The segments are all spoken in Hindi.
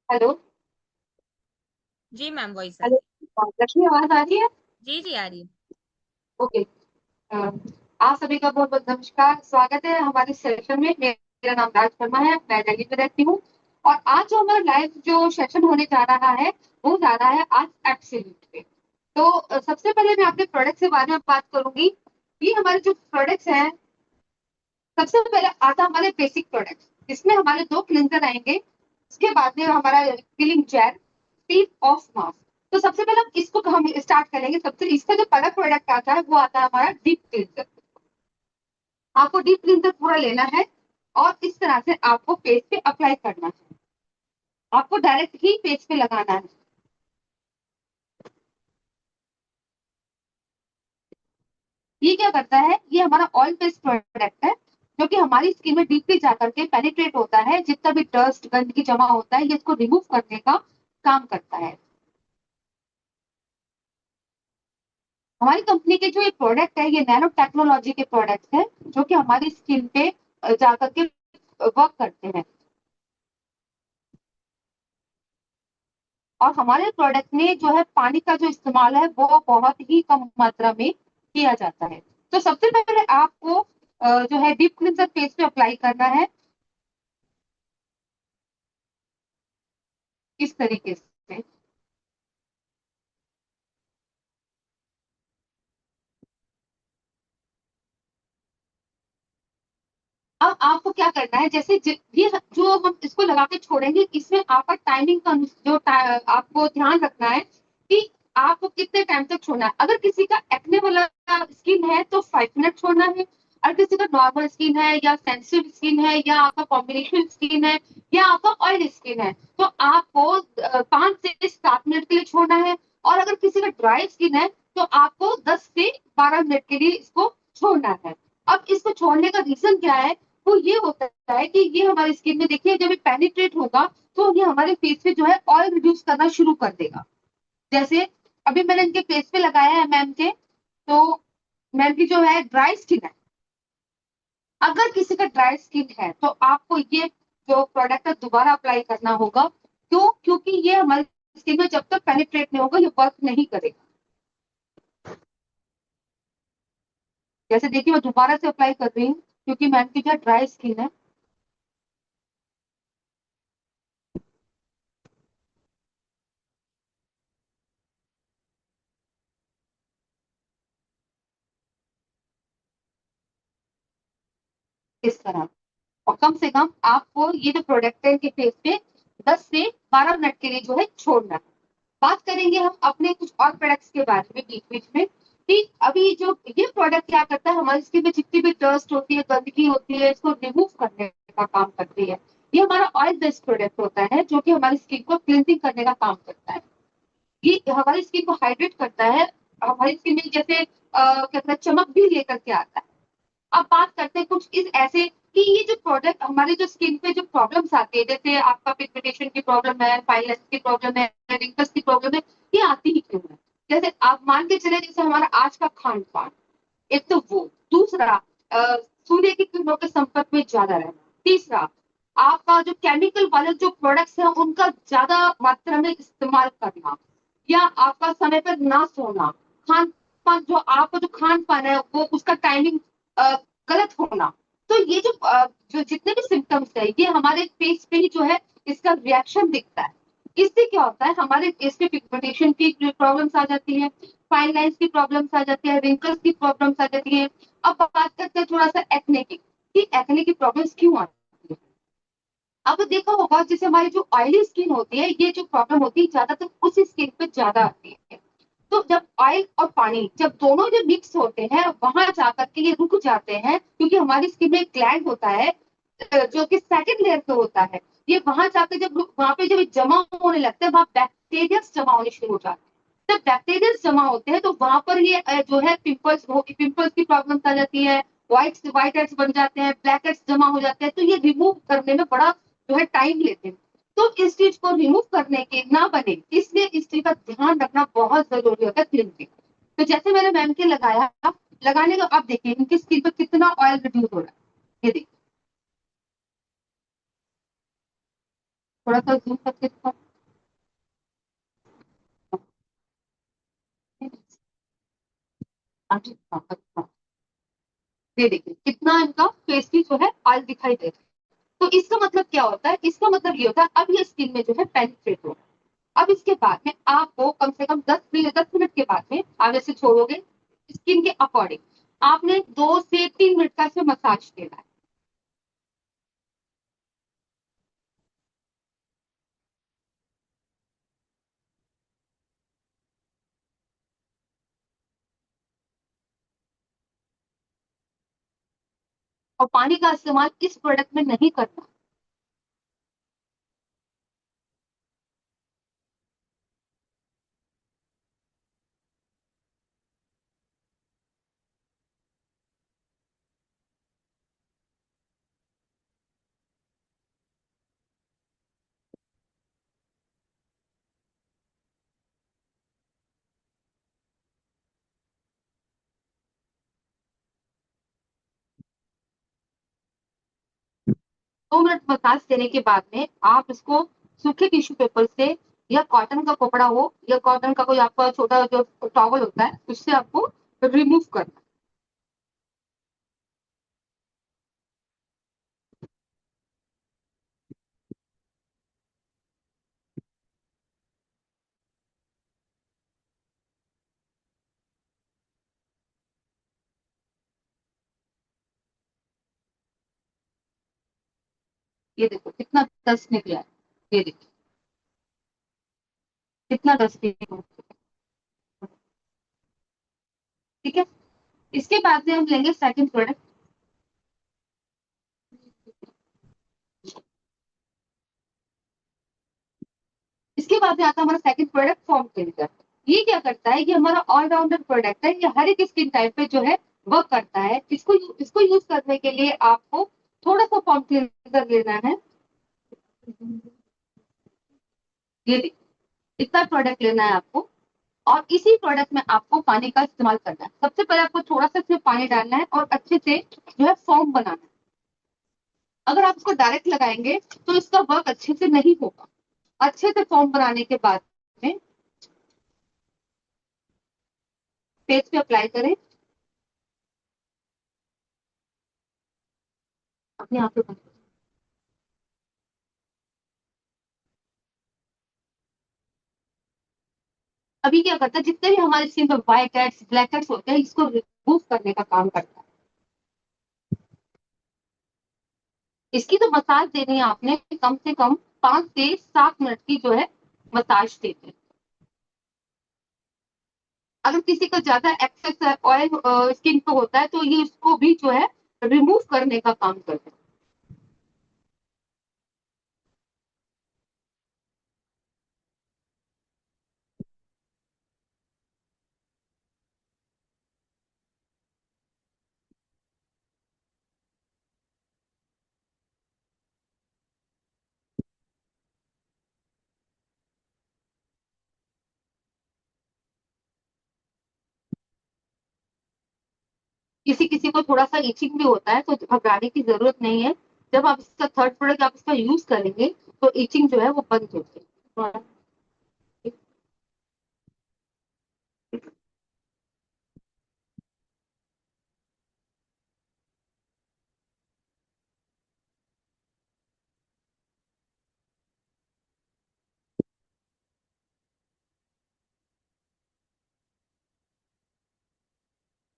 हेलो। जी मैम, वॉइस आ हेलो। रही लक्ष्मी, आवाज आ रही है? है। जी जी, आ रही है। ओके। अ, आप सभी का बहुत बहुत नमस्कार, स्वागत है हमारे सेशन में। मेरा नाम राज शर्मा है, मैं दिल्ली में रहती हूँ। और आज जो हमारा लाइव जो सेशन होने जा रहा है वो जा रहा है आज एब्सोल्यूट पे। तो सबसे पहले मैं अपने प्रोडक्ट के बारे में बात करूंगी कि हमारे जो प्रोडक्ट्स हैं। सबसे पहले आता है हमारे बेसिक प्रोडक्ट, इसमें हमारे दो क्लिंजर आएंगे। उसके बाद में हमारा killing gel, steel off mask. तो सबसे पहले हम स्टार्ट करेंगे। सबसे इसका जो पहला प्रोडक्ट आता है वो आता है हमारा डीप क्लिंजर। आपको डीप क्लिंजर पूरा लेना है और इस तरह से आपको फेस पे अप्लाई करना है। आपको डायरेक्ट ही फेस पे लगाना है। ये क्या करता है, ये हमारा ऑयल बेस्ड प्रोडक्ट है जो कि हमारी स्किन में डीपली जाकर के पेनिट्रेट होता है। जितना भी डस्ट गंदगी जमा होता है ये इसको रिमूव करने का काम करता है। हमारी कंपनी के जो ये प्रोडक्ट है ये नैनो टेक्नोलॉजी के प्रोडक्ट है जो कि हमारी स्किन पे जाकर के वर्क करते हैं। और हमारे प्रोडक्ट में जो है पानी का जो इस्तेमाल है वो बहुत ही कम मात्रा में किया जाता है। तो सबसे पहले आपको जो है डीप क्लींजर फेस पे अप्लाई करना है इस तरीके से। अब आपको क्या करना है, जैसे ये जो हम इसको लगा के छोड़ेंगे इसमें आपका टाइमिंग का आपको ध्यान रखना है कि आपको कितने टाइम तक छोड़ना है। अगर किसी का एक्ने वाला स्किन है तो 5 मिनट छोड़ना है। और किसी का नॉर्मल स्किन है या सेंसिटिव स्किन है या आपका कॉम्बिनेशन स्किन है या आपका ऑयल स्किन है तो आपको 5 से 7 मिनट के लिए छोड़ना है। और अगर किसी का ड्राई स्किन है तो आपको 10 से 12 मिनट के लिए इसको छोड़ना है। अब इसको छोड़ने का रीजन क्या है, वो ये होता है कि ये हमारी स्किन में देखिए जब ये पेनिट्रेट होगा तो ये हमारे फेस पे जो है ऑयल रिड्यूस करना शुरू कर देगा। जैसे अभी मैंने इनके फेस पे लगाया है मैम के, तो मैम की जो है ड्राई स्किन है। अगर किसी का ड्राई स्किन है तो आपको ये जो प्रोडक्ट है दोबारा अप्लाई करना होगा। क्यों? क्योंकि ये हमारी स्किन में जब तक पेनिट्रेट नहीं होगा ये वर्क नहीं करेगा। जैसे देखिए मैं दोबारा से अप्लाई कर रही हूँ क्योंकि मैम की जो ड्राई स्किन है। इस तरह। और कम से कम आपको ये जो प्रोडक्ट है इनके फेस पे 10 से 12 मिनट के लिए जो है छोड़ना है। बात करेंगे हम अपने कुछ और प्रोडक्ट्स के बारे में बीच बीच में कि अभी जो ये प्रोडक्ट क्या करता है, हमारी स्किन में जितनी भी डस्ट होती है गंदगी होती है इसको रिमूव करने का काम करती है। ये हमारा ऑयल बेस्ड प्रोडक्ट होता है जो कि हमारी स्किन को क्लींजिंग करने का काम करता है। ये हमारी स्किन को हाइड्रेट करता है। हमारी स्किन में जैसे क्या कहते हैं चमक भी लेकर के आता है। अब बात करते हैं कुछ इस ऐसे कि ये जो प्रोडक्ट हमारे जो स्किन पे जो प्रॉब्लम्स आती है, जैसे आपका पिगमेंटेशन की प्रॉब्लम है, फाइन लाइंस की प्रॉब्लम है, रिंकल्स की प्रॉब्लम है, ये आती ही क्यों है? जैसे आप मान के चले, जैसे हमारा आज का खान पान, एक तो वो। दूसरा, सूर्य की किरणों के संपर्क में ज्यादा रहना। तीसरा, आपका जो केमिकल वाले जो प्रोडक्ट्स हैं उनका ज्यादा मात्रा में इस्तेमाल करना, या आपका समय पर ना सोना, खान पान जो आपका जो खान पान है वो उसका टाइमिंग गलत होना। तो ये जो जितने भी सिम्टम्स है ये हमारे फेस पे ही जो है इसका रिएक्शन दिखता है। इससे क्या होता है, हमारे फेस पे पिगमेंटेशन की प्रॉब्लम्स आ जाती है, फाइन लाइंस की प्रॉब्लम्स आ जाती है, रिंकल्स की प्रॉब्लम्स आ जाती है। अब बात करते हैं थोड़ा सा एक्ने की, कि एक्ने की प्रॉब्लम्स क्यों आती है। अब देखा होगा जैसे हमारी जो ऑयली स्किन होती है ये जो प्रॉब्लम होती है ज्यादातर उस स्किन पे ज्यादा आती है। तो जब ऑयल और पानी जब दोनों जब मिक्स होते हैं वहां जाकर के ये रुक जाते हैं, क्योंकि हमारी स्किन में एक ग्लैंड होता है जो कि सेकंड लेयर पे होता है। ये वहां जाकर जब वहां पे जब जमा होने लगता है वहां बैक्टीरिया जमा होने शुरू हो जाते हैं। जब बैक्टीरिया जमा होते हैं तो वहां पर ये जो है पिंपल्स की प्रॉब्लम आ जाती है। व्हाइट हेड्स बन जाते हैं, ब्लैक हेड्स जमा हो जाते हैं, तो ये रिमूव करने में बड़ा जो है टाइम लेते हैं। तो इस चीज को रिमूव करने के ना बने इसलिए इस चीज का ध्यान रखना बहुत जरूरी होता है क्लिनिक। तो जैसे मैंने मैम के लगाया, लगाने का आप देखिए इनकी स्किन पर कितना ऑयल रिड्यूस हो रहा है। ये देखिए। थोड़ा सा जूम करके दिखाओ। आगे दिखाओ, अच्छा। ये देखिए कितना इनका फेस भी जो है ऑयल दिखाई दे रहा है। तो इसका मतलब क्या होता है, इसका मतलब ये होता है अब ये स्किन में जो है पेनिट्रेट हो रहा है। अब इसके बाद में आपको कम से कम 10 मिनट के बाद में आप जैसे छोड़ोगे, स्किन के अकॉर्डिंग आपने 2 से 3 मिनट का इसमें मसाज देना है। और पानी का इस्तेमाल इस प्रोडक्ट में नहीं करना। 2 मिनट मसाज देने के बाद में आप इसको सूखे टिश्यू पेपर से या कॉटन का कपड़ा हो या कॉटन का कोई आपका छोटा जो टॉवल होता है उससे आपको रिमूव करना। ये देखो कितना डस्ट निकला है। ये देखो कितना डस्ट निकला है। ठीक है। इसके बाद में हम लेंगे सेकंड प्रोडक्ट। इसके बाद में आता है हमारा सेकंड प्रोडक्ट फॉर्म क्लीनर। ये क्या करता है, ये हमारा ऑलराउंडर प्रोडक्ट है, ये हर एक स्किन टाइप पे जो है वर्क करता है। इसको यूज करने के लिए आपको थोड़ा सा फॉर्म क्लीनर लेना है। ये देखिए इतना प्रोडक्ट लेना है आपको। और इसी प्रोडक्ट में आपको पानी का इस्तेमाल करना है। सबसे पहले आपको थोड़ा सा इसमें पानी डालना है और अच्छे से जो है फॉर्म बनाना है। अगर आप इसको डायरेक्ट लगाएंगे तो इसका वर्क अच्छे से नहीं होगा। अच्छे से फॉर्म बनाने के बाद में फेस पे अप्लाई करें अपने आप पे। अभी क्या करता है, जितने भी हमारे स्किन पे व्हाइट हेड्स ब्लैक हेड्स होते हैं इसको रिमूव करने का काम करता है। इसकी तो मसाज देनी है आपने कम से कम 5 से 7 मिनट की जो है मसाज देनी है। अगर किसी को ज्यादा एक्सेस ऑयल स्किन पे होता है तो ये इसको भी जो है रिमूव करने का काम करता है। किसी किसी को थोड़ा सा इचिंग भी होता है तो घबराने की जरूरत नहीं है। जब आप इसका थर्ड प्रोडक्ट आप इसका यूज करेंगे तो इचिंग जो है वो बंद हो जाएगी।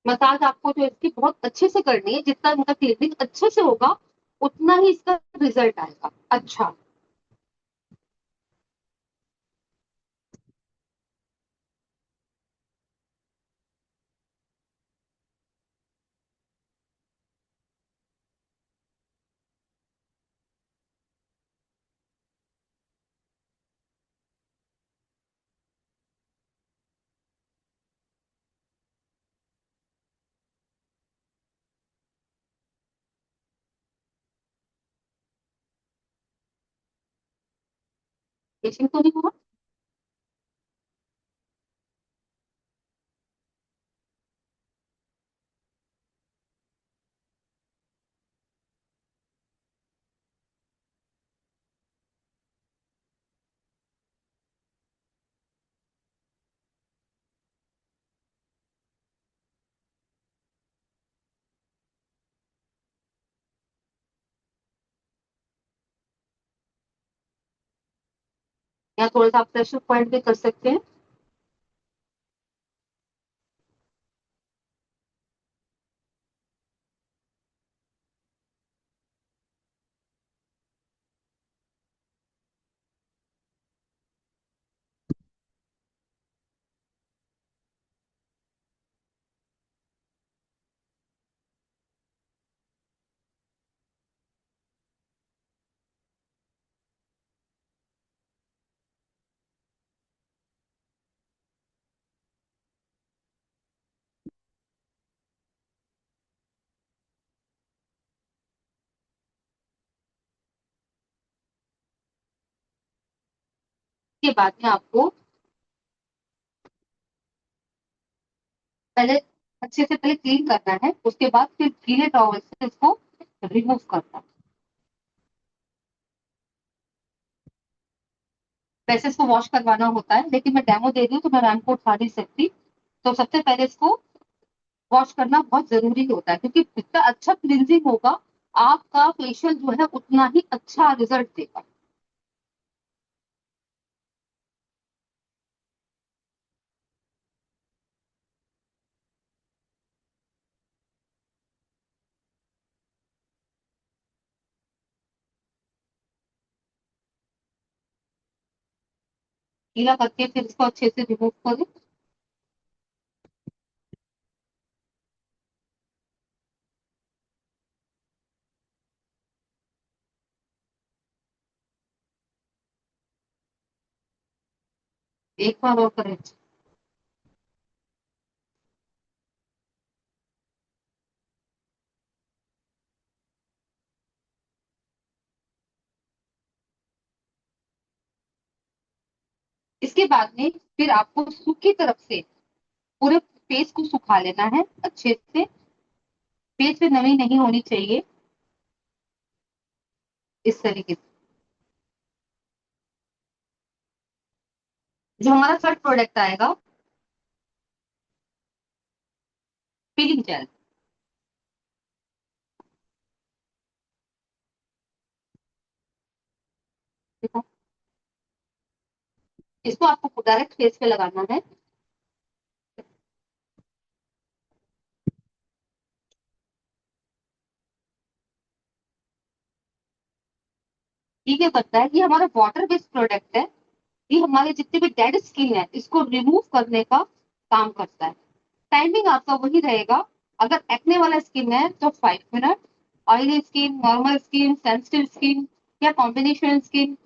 मसाज आपको जो इसकी बहुत अच्छे से करनी है, जितना इनका क्लीनिंग अच्छे से होगा उतना ही इसका रिजल्ट आएगा अच्छा। इचिंग तो नहीं हुआ। या थोड़ा सा आप प्रेशर पॉइंट भी कर सकते हैं। के बाद में आपको पहले अच्छे से पहले क्लीन करना है, उसके बाद फिर गीले टॉवल से इसको रिमूव करना है। वैसे इसको वॉश करवाना होता है, लेकिन मैं डेमो दे रही हूँ तो मैं रैम को उठा नहीं सकती। तो सबसे पहले इसको वॉश करना बहुत जरूरी होता है, क्योंकि जितना अच्छा क्लींजिंग होगा आपका फेशियल जो है उतना ही अच्छा रिजल्ट देगा। गीला करके फिर इसको अच्छे से रिमूव करें। एक बार और करें। इसके बाद में फिर आपको सूखी तरफ से पूरे फेस को सुखा लेना है अच्छे से। फेस पे नमी नहीं होनी चाहिए, इस तरीके से। जो हमारा थर्ड प्रोडक्ट आएगा, पीलिंग जेल। देखो, इसको आपको डायरेक्ट फेस पे लगाना है। ठीक है, पता है, ये हमारा वाटर बेस्ड प्रोडक्ट है। ये हमारे जितने भी डेड स्किन है इसको रिमूव करने का काम करता है। टाइमिंग आपका वही रहेगा। अगर एक्ने वाला स्किन है तो 5 minute, oily skin, normal skin, sensitive skin या कॉम्बिनेशन स्किन,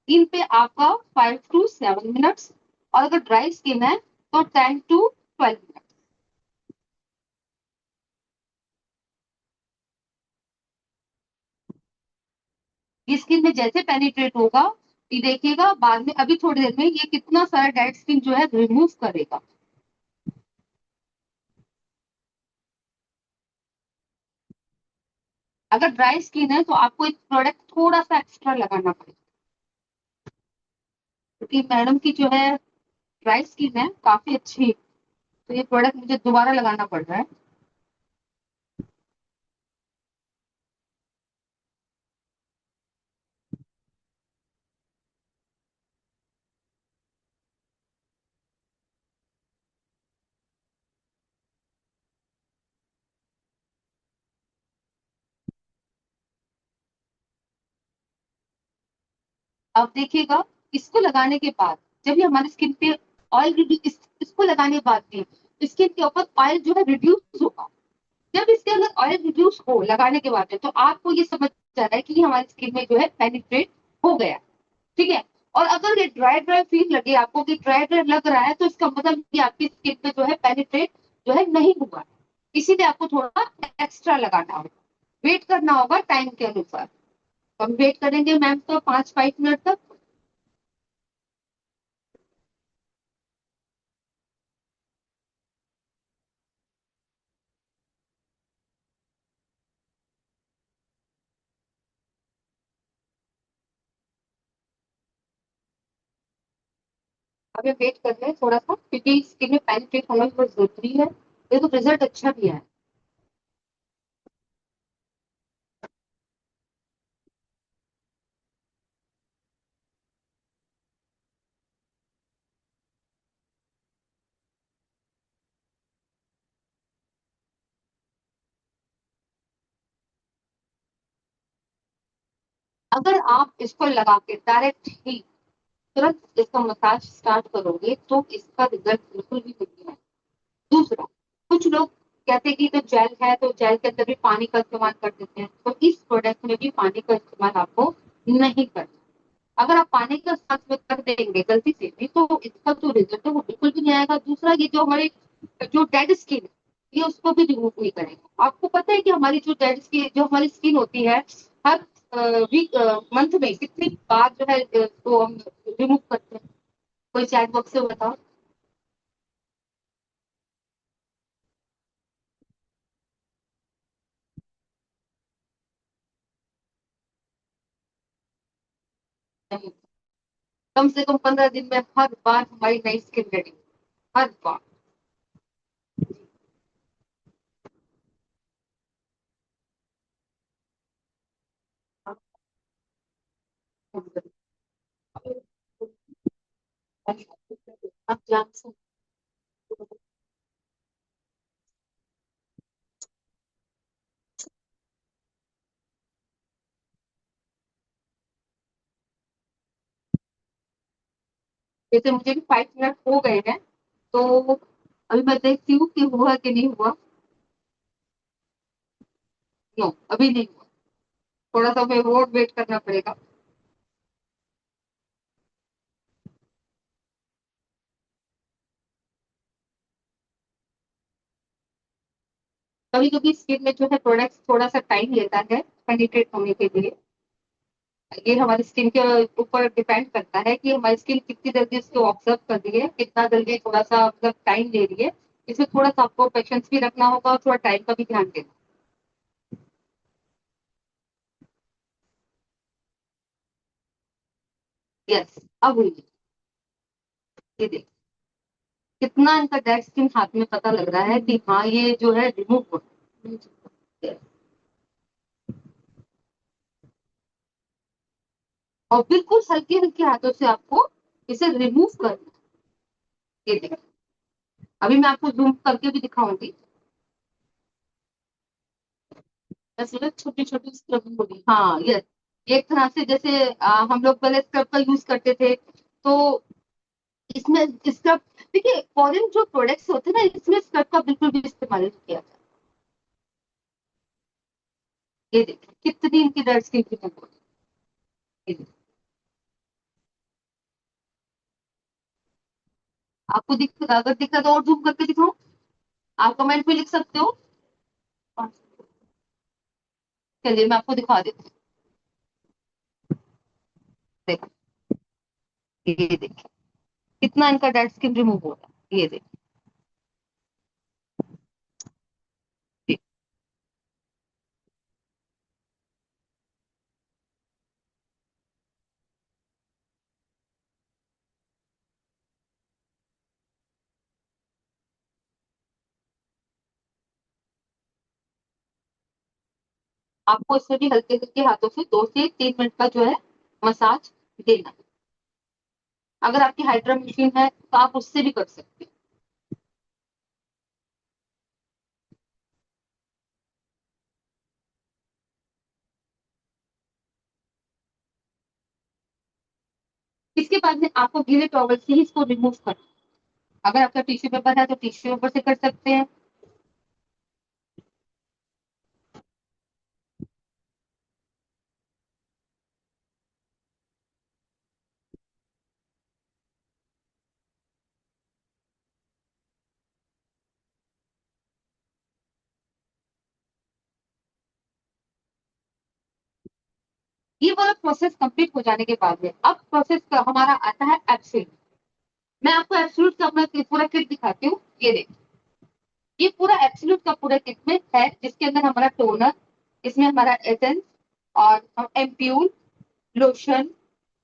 इन पे आपका 5 to 7 मिनट्स। और अगर ड्राई स्किन है तो 10 to 12 मिनट। ये स्किन में जैसे पेनिट्रेट होगा, ये देखिएगा बाद में अभी थोड़ी देर में ये कितना सारा डेड स्किन जो है रिमूव करेगा। अगर ड्राई स्किन है तो आपको एक प्रोडक्ट थोड़ा सा एक्स्ट्रा लगाना पड़ेगा, क्योंकि मैडम की जो है ड्राई स्किन है काफी अच्छी, तो ये प्रोडक्ट मुझे दोबारा लगाना पड़ रहा है। अब देखिएगा, इसको लगाने के बाद जब ये हमारी स्किन पे ऑयल इसको लगाने के बाद भी स्किन के ऊपर ऑयल जो है रिड्यूस होगा। जब इसके अंदर ऑयल रिड्यूस हो लगाने के बाद में, तो आपको ये समझ जा रहा है कि ये हमारी स्किन में जो है पेनिट्रेट हो गया। ठीक है। और अगर ये ड्राई ड्राई फील लगे आपको कि ड्राई ड्राई लग रहा है, तो इसका मतलब कि आपकी स्किन पे जो है पेनिट्रेट जो है नहीं हुआ है। इसीलिए आपको थोड़ा एक्स्ट्रा लगाना होगा, वेट करना होगा टाइम के अनुसार। तो हम वेट करेंगे मैम तो 5 5 मिनट तक। अब ये वेट कर रहे हैं थोड़ा सा, क्योंकि स्किन में पेनिट्रेट होना बहुत जरूरी है। देखो रिजल्ट अच्छा भी है। अगर आप इसको लगा के डायरेक्ट ही तुरंत इसका मसाज स्टार्ट करोगे तो इसका रिजल्ट बिल्कुल भी नहीं है। दूसरा, कुछ लोग कहते हैं कि तो जेल है तो जेल के अंदर भी पानी का इस्तेमाल कर देते हैं, तो इस प्रोडक्ट में भी पानी का इस्तेमाल आपको नहीं करना। अगर आप पानी का साथ में कर देंगे गलती से भी तो इसका जो रिजल्ट है वो बिल्कुल भी नहीं आएगा। दूसरा, ये जो हमारे जो डेड स्किन है ये उसको भी रिमूव नहीं करेगा। आपको पता है कि हमारी जो डेड स्किन जो हमारी स्किन होती है हर वीक मंथ में कितनी बार जो है तो हम रिमूव करते हैं? कोई चैट बॉक्स से बताओ। नहीं, कम से कम 15 दिन में हर बार हमारी नई स्किन रेडी, हर बार। आप जान सकते जैसे मुझे भी 5 मिनट हो गए हैं, तो अभी मैं देखती हूँ कि हुआ कि नहीं हुआ। नो, अभी नहीं हुआ। थोड़ा सा हमें और वेट करना पड़ेगा। कभी कभी स्किन में जो है प्रोडक्ट्स थोड़ा सा टाइम लेता है पेनिट्रेट होने के लिए। ये हमारी स्किन के ऊपर डिपेंड करता है कि हमारी स्किन कितनी जल्दी इसको ऑब्जर्व कर रही है, कितना जल्दी थोड़ा सा मतलब टाइम ले रही है। इसमें थोड़ा सा आपको पेशेंस भी रखना होगा और थोड़ा टाइम का भी ध्यान देना। यस, अब हुई। ये देख, कितना इनका डेड स्किन हाथ में पता लग रहा है कि हाँ ये जो है रिमूव हो। Yes. और बिल्कुल हल्के हल्के हाथों से आपको इसे रिमूव करना है। ये देख, अभी मैं आपको जूम करके भी दिखाऊंगी। ऐसे छोटी छोटी स्क्रबिंग होगी, हाँ यस। एक तरह से जैसे हम लोग पहले स्क्रब का यूज करते थे, तो इसमें स्क्रब, देखिए फॉरेन जो प्रोडक्ट्स होते हैं ना इसमें स्क्रब का बिल्कुल भी इस्तेमाल नहीं किया जाता। ये देखिए कितनी इनकी डेड स्किन की रिमूव। ये देखिए, आपको दिक्कत, अगर दिक्कत और जूम करके दिखाऊं, आप कमेंट में लिख सकते हो। चलिए मैं आपको दिखा देती हूँ। देखो, ये देखिए कितना इनका डेड स्किन रिमूव हो रहा है। ये देखिए, आपको इसमें भी हल्के हल्के हाथों से 2 से 3 मिनट का जो है मसाज देना है। अगर आपकी हाइड्रा मशीन है तो आप उससे भी कर सकते हैं। इसके बाद में आपको गीले टॉवल से ही इसको रिमूव करना है। अगर आपका टिश्यू पेपर है तो टिश्यू पेपर से कर सकते हैं। ये वाला प्रोसेस कंप्लीट हो जाने के बाद में अब प्रोसेस का हमारा आता है एब्सोल्यूट। मैं आपको एब्सोल्यूट का अपना पूरा किट दिखाती हूँ। ये देखिए, ये पूरा एब्सोल्यूट का पूरा किट में है, जिसके अंदर हमारा टोनर, इसमें हमारा एसेंस और एम्प्यूल, लोशन,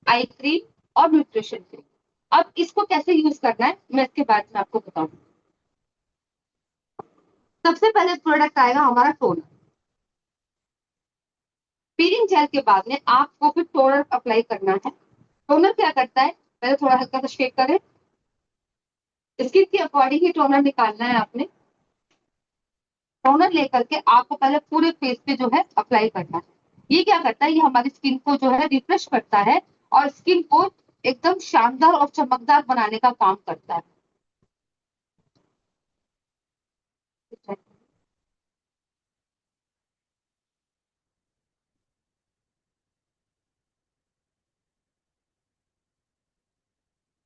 आई क्रीम और न्यूट्रिशन क्रीम। अब इसको कैसे यूज करना है मैं इसके बाद में आपको बताऊंगी। सबसे पहले प्रोडक्ट आएगा हमारा टोनर। पीलिंग जेल के बाद में आपको फिर टोनर अप्लाई करना है। टोनर क्या करता है, पहले थोड़ा हल्का सा शेक करें। स्किन के अकॉर्डिंग ही टोनर निकालना है आपने। टोनर लेकर के आपको पहले पूरे फेस पे जो है अप्लाई करना है। ये क्या करता है, ये हमारी स्किन को जो है रिफ्रेश करता है और स्किन को एकदम शानदार और चमकदार बनाने का काम करता है।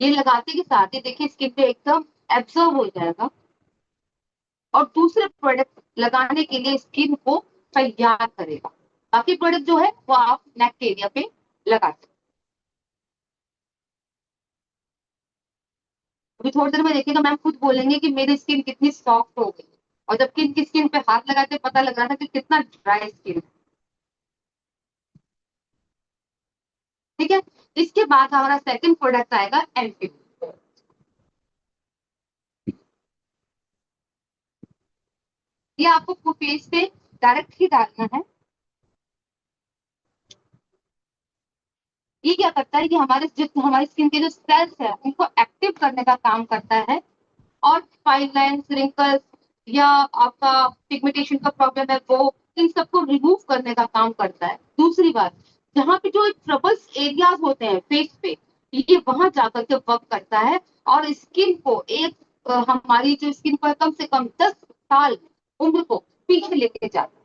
ये लगाते के साथ ही देखिए स्किन पे एकदम एब्जॉर्ब हो जाएगा और दूसरे प्रोडक्ट लगाने के लिए स्किन को तैयार करेगा। बाकी प्रोडक्ट जो है वो आप नेक के एरिया पे लगा सकते हैं। अभी थोड़ी देर में देखिएगा मैम खुद बोलेंगे कि मेरी स्किन कितनी सॉफ्ट हो गई, और जबकि इनकी स्किन पे हाथ लगाते पता लग रहा था कि कितना ड्राई स्किन। ठीक है, इसके बाद हमारा सेकंड प्रोडक्ट आएगा एमपी। ये आपको फेस पे डायरेक्ट ही डालना है। ये क्या करता है कि हमारी स्किन के जो सेल्स है उनको एक्टिव करने का काम करता है, और फाइन लाइन्स, रिंकल्स या आपका पिगमेंटेशन का प्रॉब्लम है वो, इन सबको रिमूव करने का काम करता है। दूसरी बात, जहाँ पे जो ट्रबल्स एरियाज होते हैं फेस पे, ये वहां जाकर के वर्क करता है और स्किन को हमारी जो स्किन पर कम से कम 10 साल उम्र को पीछे लेके जाता है।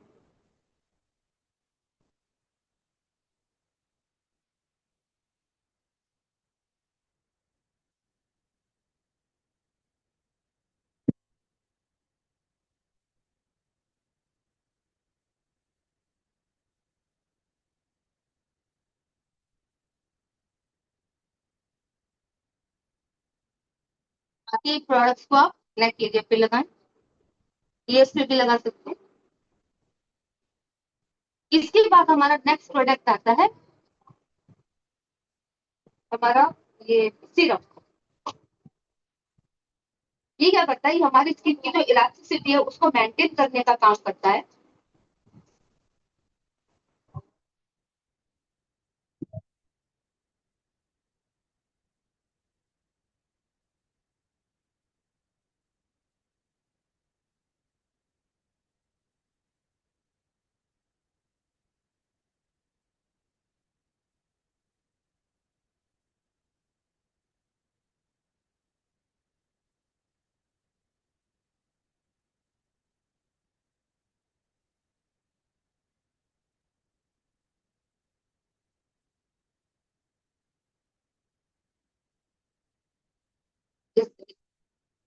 बाकी प्रोडक्ट्स को आप नेक एरिया पे लगाएं, ईयर्स पे भी लगा सकते हैं। इसके बाद हमारा नेक्स्ट प्रोडक्ट आता है हमारा ये सिरप। ये क्या करता है, ये हमारी स्किन की जो इलास्टिसिटी है उसको मेंटेन करने का काम करता है।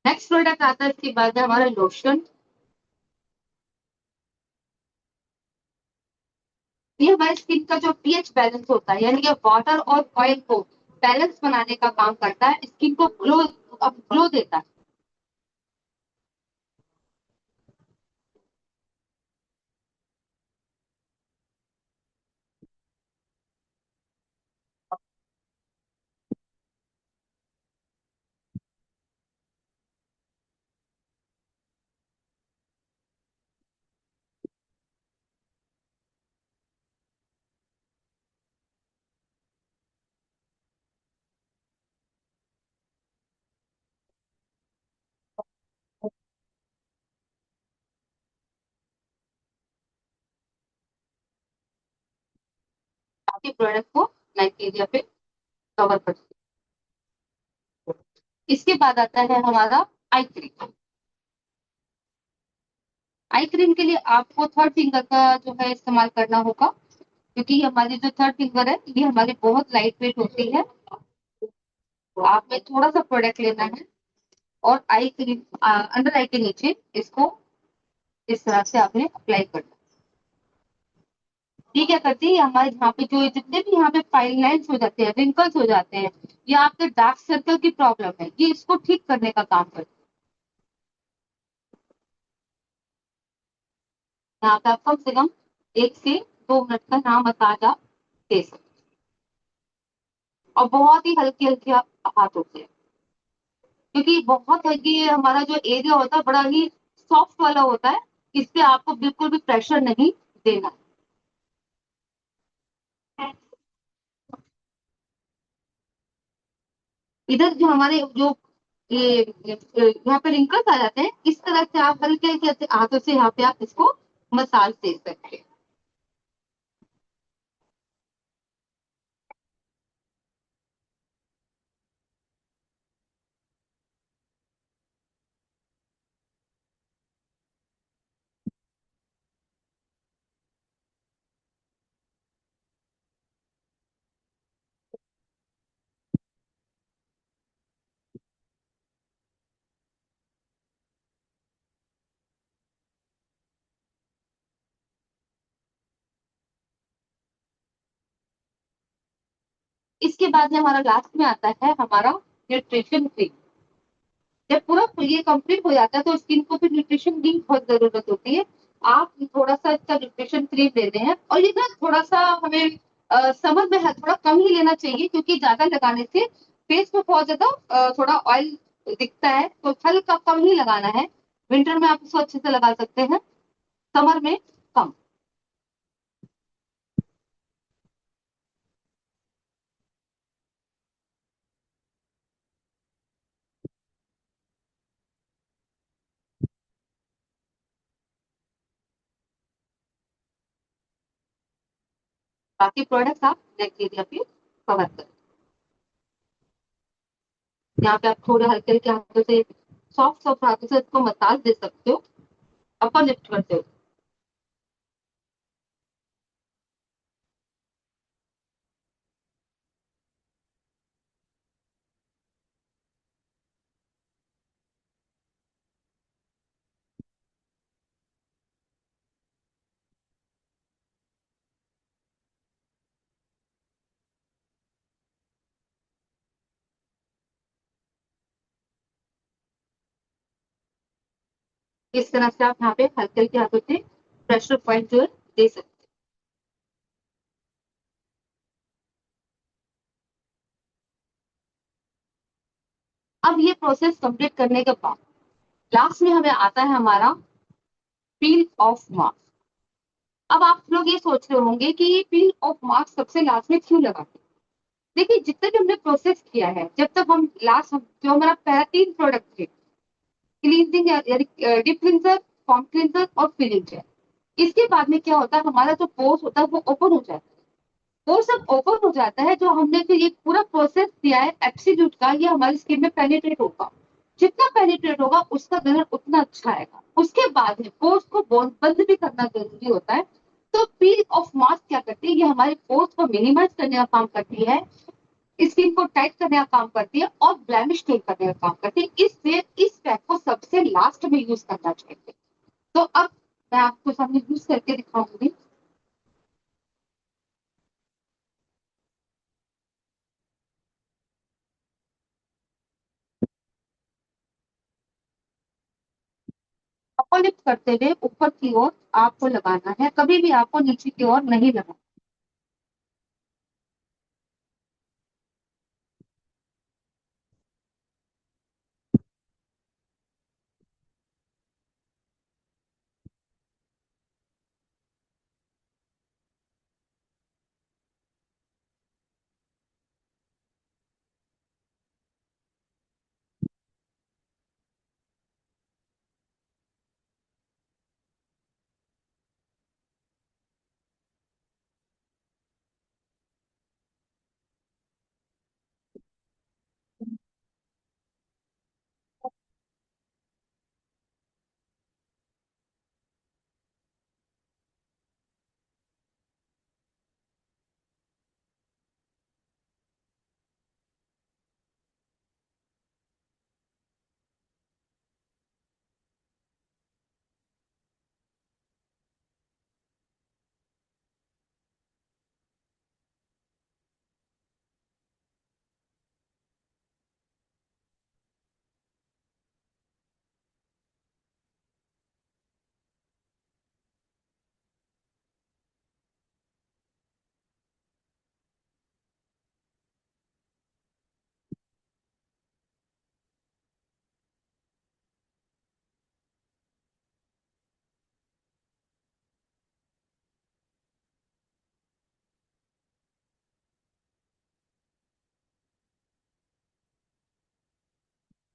नेक्स्ट प्रोडक्ट आता है इसके बाद है हमारा लोशन। ये हमारी स्किन का जो पीएच बैलेंस होता है, यानी कि वाटर और ऑयल को बैलेंस बनाने का काम करता है, स्किन को ग्लो देता है। बाकी प्रोडक्ट को नाइट एरिया पे कवर करते हैं। इसके बाद आता है हमारा आई क्रीम। आई क्रीम के लिए आपको थर्ड फिंगर का जो है इस्तेमाल करना होगा, क्योंकि हमारी जो थर्ड फिंगर है ये हमारी बहुत लाइट वेट होती है। तो आपने थोड़ा सा प्रोडक्ट लेना है और आई क्रीम अंडर आई के नीचे इसको इस तरह से आपने अप्लाई करना है। ये क्या करती है, हमारे यहाँ पे जो जितने भी यहाँ पे फाइन लाइन्स हो जाते हैं, रिंकल्स हो जाते हैं, या आपके डार्क सर्कल की प्रॉब्लम है, ये इसको ठीक करने का काम करती है। यहाँ पे आप कम से कम 1 से 2 मिनट का नाम मसाज आप दे सकते हैं। और बहुत ही हल्के हल्के हाथों से, क्योंकि बहुत है कि ये हमारा जो एरिया होता है बड़ा ही सॉफ्ट वाला होता है, इस पे आपको बिल्कुल भी प्रेशर नहीं देना है। इधर जो हमारे जो यहाँ पे रिंकल्स आ जाते हैं, इस तरह से आप हल्के हल्के हाथों से यहाँ पे आप इसको मसाज दे सकते हैं। इसके बाद में हमारा लास्ट में आता है हमारा न्यूट्रिशन क्रीम। जब पूरा ये कंप्लीट हो जाता है तो स्किन को फिर न्यूट्रिशन की बहुत जरूरत होती है। आप थोड़ा सा इसका न्यूट्रिशन क्रीम लेते हैं और ये ना थोड़ा सा हमें समर में है थोड़ा कम ही लेना चाहिए, क्योंकि ज्यादा लगाने से फेस पे बहुत ज्यादा थोड़ा ऑयल दिखता है, तो हल्का कम ही लगाना है। विंटर में आप इसको अच्छे से लगा सकते हैं, समर में कम। बाकी प्रोडक्ट्स आप नेक्स्ट एरिया पे कवर करें। यहाँ पे आप थोड़े हल्के हल्के हाथों से सॉफ्ट सॉफ्ट हाथों से इसको मसाज दे सकते हो, अपर लिफ्ट करते हो। इस तरह से आप यहाँ पे हल्के हल्के हाथों से प्रेशर पॉइंट जो है दे सकते हैं। अब ये प्रोसेस कंप्लीट करने के बाद लास्ट में हमें आता है हमारा पील ऑफ मास्क। अब आप लोग ये सोच रहे होंगे कि ये पील ऑफ मास्क सबसे लास्ट में क्यों लगाते हैं। देखिए, जितना भी हमने प्रोसेस किया है, जब तक हम लास्ट जो हमारा पहला 3 प्रोडक्ट थे, cleansing deep cleanser, form cleanser और फिलिंग जेल, इसके बाद में क्या होता है, हमारा जो पोर्स होता है वो ओपन हो जाता है। वो सब ओपन हो जाता है, जो हमने फिर ये पूरा प्रोसेस दिया है एब्सोल्यूट का, ये हमारी स्किन में पेनिट्रेट होगा। जितना पेनिट्रेट होगा उसका रिजल्ट उतना अच्छा आएगा। उसके बाद में पोर्स को बंद भी करना जरूरी होता है। तो पील ऑफ मास्क क्या करती है, ये हमारे पोर्स को मिनिमाइज करने का काम करती है, स्किन को टाइट करने का काम करती है और ब्लेमिश दूर करने का काम करती है। इसलिए इस पैक को सबसे लास्ट में यूज करना चाहिए। तो अब मैं आपको सामने यूज करके दिखाऊंगी। अपर लिफ्ट करते हुए ऊपर की ओर आपको लगाना है, कभी भी आपको नीचे की ओर नहीं लगाना।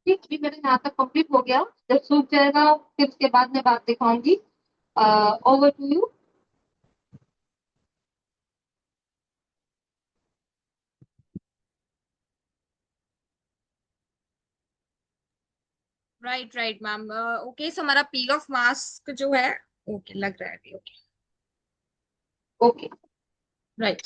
ठीक, भी मेरे यहाँ तक कंप्लीट हो गया। जब सूख जाएगा फिर उसके बाद मैं बात दिखाऊंगी। Over to you. Right right ma'am. Okay, so हमारा पील ऑफ मास्क जो है, ओके लग रहा है अभी। Okay okay. Right.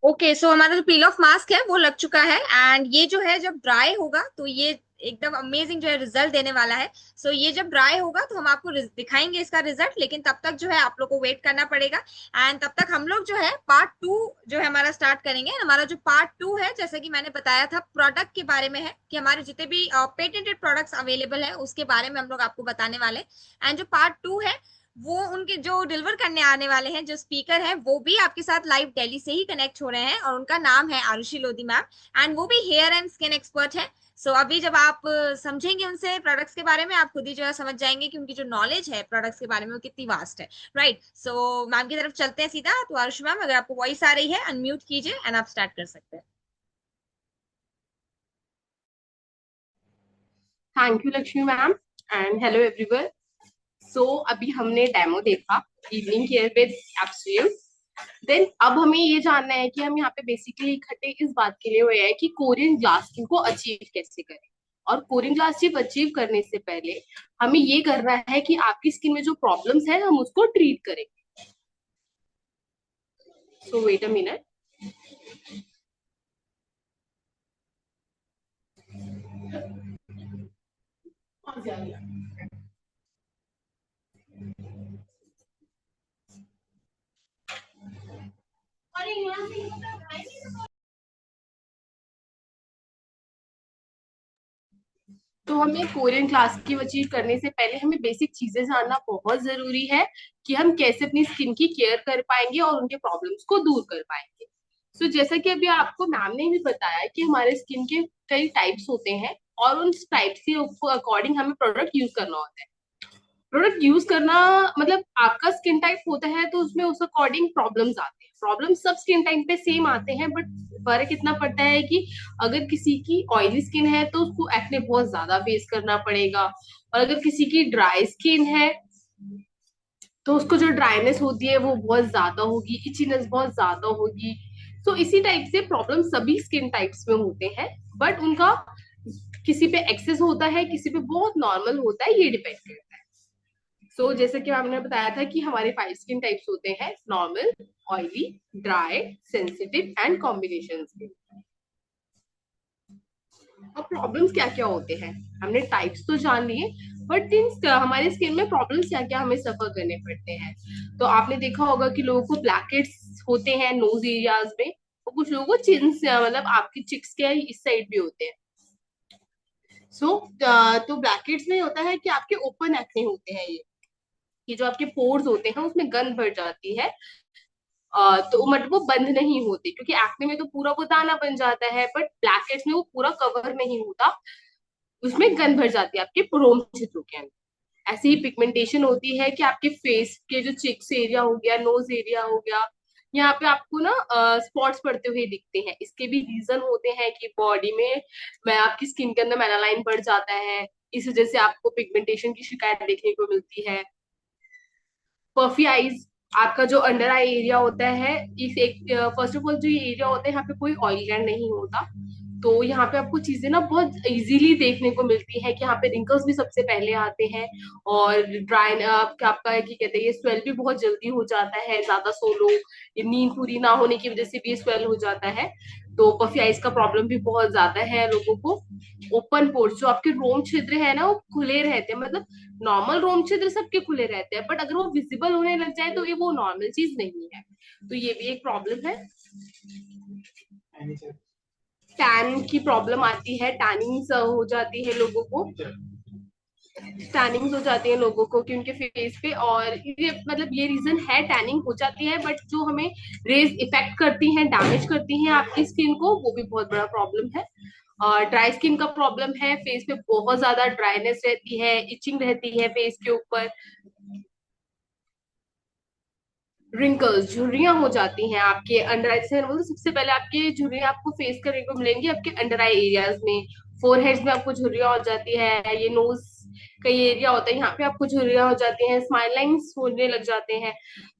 Okay, so हमारा जो पील ऑफ मास्क है वो लग चुका है, एंड ये जो है जब ड्राई होगा तो ये एकदम अमेजिंग जो है रिजल्ट देने वाला है। सो ये जब ड्राई होगा तो हम आपको दिखाएंगे इसका रिजल्ट, लेकिन तब तक जो है आप लोग को वेट करना पड़ेगा। एंड तब तक हम लोग जो है पार्ट टू जो है हमारा स्टार्ट करेंगे। हमारा जो पार्ट टू है, जैसे कि मैंने बताया था, प्रोडक्ट के बारे में है कि हमारे जितने भी पेटेंटेड प्रोडक्ट्स अवेलेबल है उसके बारे में हम लोग आपको बताने वाले। एंड जो पार्ट टू है वो उनके जो डिलीवर करने आने वाले हैं जो स्पीकर हैं वो भी आपके साथ लाइव दिल्ली से ही कनेक्ट हो रहे हैं, और उनका नाम है आरुषि लोधी मैम। एंड वो भी हेयर एंड स्किन एक्सपर्ट है। सो अभी जब आप समझेंगे उनसे प्रोडक्ट्स के बारे में, आप खुद ही जो है समझ जाएंगे कि उनकी जो नॉलेज है प्रोडक्ट्स के बारे में वो कितनी वास्ट है। राइट, सो मैम की तरफ चलते हैं सीधा। तो आरुषि मैम, अगर आपको वॉइस आ रही है अनम्यूट कीजिए एंड आप स्टार्ट कर सकते हैं। Thank you Lakshmi ma'am and hello everyone. So अभी हमने डेमो देखा evening care with absolute. Then अब हमें ये जानना है कि हम यहाँ पे बेसिकली इकट्ठे इस बात के लिए हुए हैं कि कोरियन ग्लास स्किन को अचीव कैसे करें। और कोरियन ग्लास स्किन अचीव करने से पहले हमें ये करना है कि आपकी स्किन में जो प्रॉब्लम्स है हम उसको ट्रीट करें। सो वेट अ मिनट। तो हमें कोरियन क्लास की अचीव करने से पहले हमें बेसिक चीजें जानना बहुत जरूरी है कि हम कैसे अपनी स्किन की केयर कर पाएंगे और उनके प्रॉब्लम्स को दूर कर पाएंगे। सो जैसा कि अभी आपको मैम ने भी बताया कि हमारे स्किन के कई टाइप्स होते हैं और उन टाइप्स के अकॉर्डिंग हमें प्रोडक्ट यूज करना होता है। प्रोडक्ट यूज करना मतलब आपका स्किन टाइप होता है तो उसमें उस अकॉर्डिंग प्रॉब्लम्स आते हैं। प्रॉब्लम सब स्किन टाइप पे सेम आते हैं, बट फर्क इतना पड़ता है कि अगर किसी की ऑयली स्किन है तो उसको एक्ने बहुत ज्यादा फेस करना पड़ेगा, और अगर किसी की ड्राई स्किन है तो उसको जो ड्राइनेस होती है वो बहुत ज्यादा होगी, इचीनेस बहुत ज्यादा होगी। तो इसी टाइप से प्रॉब्लम सभी स्किन टाइप्स में होते हैं, बट उनका किसी पे एक्सेस होता है, किसी पे बहुत नॉर्मल होता है, ये डिपेंड करता है। जैसे कि हमने बताया था कि हमारे 5 स्किन टाइप्स होते हैं: normal, oily, dry, sensitive and combination skin. अब प्रॉब्लम्स क्या क्या होते हैं, हमने टाइप्स तो जान लिए, बट इन हमारी स्किन में प्रॉब्लम्स क्या क्या हमें सफर करने पड़ते हैं। तो आपने देखा होगा कि लोगों को ब्लैकेट्स होते हैं नोज एरियाज में, और कुछ लोगों को चिन मतलब आपकी चिक्स के इस साइड भी होते हैं। तो ब्लैकेट्स में होता है कि आपके ओपन एक्ने होते हैं, ये जो आपके पोर्स होते हैं उसमें गंद भर जाती है। तो मतलब वो बंद नहीं होते, क्योंकि एक्ने में तो पूरा वो दाना बन जाता है, बट ब्लैकहेड्स में वो पूरा कवर नहीं होता, उसमें गंद भर जाती है आपके रोम छिद्रों के अंदर। ऐसे ही पिगमेंटेशन होती है कि आपके फेस के जो चिक्स एरिया हो गया, नोज एरिया हो गया, यहाँ पे आपको ना स्पॉट्स पड़ते हुए दिखते हैं। इसके भी रीजन होते हैं कि बॉडी में आपकी स्किन के अंदर मेलानाइन बढ़ जाता है, इस वजह से आपको पिगमेंटेशन की शिकायत देखने को मिलती है। पफी आईज, आपका जो अंडर आई एरिया होता है, इस एक फर्स्ट ऑफ ऑल जो ये एरिया होता है यहाँ पे कोई ऑयल ग्लैंड नहीं होता, तो यहाँ पे आपको चीजें ना बहुत इजीली देखने को मिलती है कि यहाँ पे रिंकल्स भी सबसे पहले आते हैं, और ड्राई आपका क्या कहते हैं, ये स्वेल भी बहुत जल्दी हो जाता है, ज्यादा सो लो, नींद पूरी ना होने की वजह से भी स्वेल हो जाता है। तो पफी आइज का प्रॉब्लम भी बहुत ज्यादा है लोगों को। ओपन पोर्स, जो आपके रोम छिद्र है ना वो खुले रहते हैं, मतलब नॉर्मल रोम छिद्र सबके खुले रहते हैं, बट अगर वो विजिबल होने लग जाए तो ये वो नॉर्मल चीज नहीं है, तो ये भी एक प्रॉब्लम है। टैन की प्रॉब्लम आती है, टैनिंग्स हो जाती है लोगों को, टैनिंग्स हो जाती है लोगों को कि उनके फेस पे, और ये मतलब ये रीजन है, टैनिंग हो जाती है, बट जो हमें रेज इफेक्ट करती हैं, डैमेज करती हैं आपकी स्किन को, वो भी बहुत बड़ा प्रॉब्लम है। ड्राई स्किन का प्रॉब्लम है, फेस पे बहुत ज्यादा ड्राइनेस रहती है, इचिंग रहती है फेस के ऊपर, रिंकल्स, झुर्रियां हो जाती हैं आपके अंडर आई से। मतलब सबसे पहले आपके झुर्रियां आपको फेस करने को मिलेंगी आपके अंडर आई एरियाज में, फोरहेड्स में आपको झुर्रियां हो जाती है, ये नोज का ये एरिया होता है यहाँ पे आपको झुर्रियां हो जाती हैं, स्माइल लाइंस होने लग जाते हैं।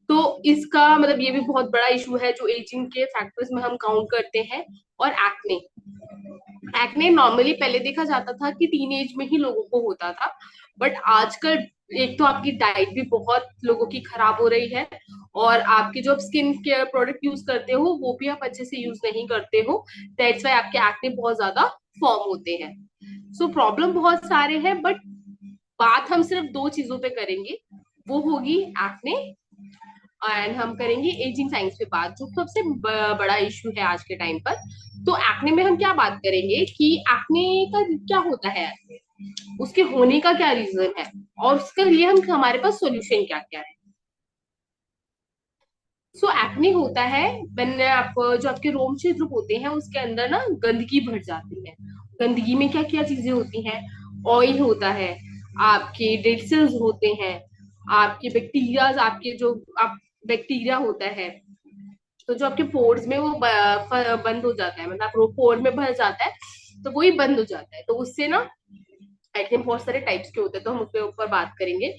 तो इसका मतलब ये भी बहुत बड़ा इशू है जो एजिंग के फैक्टर्स में हम काउंट करते हैं। और एक्ने, एक्ने नॉर्मली पहले देखा जाता था कि टीन एज में ही लोगों को होता था, बट आजकल एक तो आपकी डाइट भी बहुत लोगों की खराब हो रही है, और आपके जो स्किन केयर प्रोडक्ट यूज करते हो वो भी आप अच्छे से यूज नहीं करते हो, दैट्स वाई आपके एक्ने बहुत ज्यादा फॉर्म होते हैं। सो प्रॉब्लम बहुत सारे हैं, बट बात हम सिर्फ दो चीजों पे करेंगे, वो होगी एक्ने, एंड हम करेंगे एजिंग साइंस पे बात, जो सबसे बड़ा इश्यू है आज के टाइम पर। तो एक्ने में हम क्या बात करेंगे कि एक्ने का क्या होता है, उसके होने का क्या रीजन है, और उसके लिए हम हमारे पास सॉल्यूशन क्या क्या है। सो एक्ने होता है मैंने आप जो आपके रोम छिद्र होते हैं उसके अंदर ना गंदगी भर जाती है। गंदगी में क्या क्या चीजें होती हैं, ऑयल होता है, आपके डेड सेल्स होते हैं, आपके बैक्टीरिया, आपके जो आप बैक्टीरिया होता है, तो जो आपके पोर्स में वो बंद हो जाता है, मतलब आप पोर में भर जाता है, तो वही बंद हो जाता है। तो उससे ना एक्ने बहुत सारे टाइप्स के होते हैं, तो हम उसके ऊपर बात करेंगे।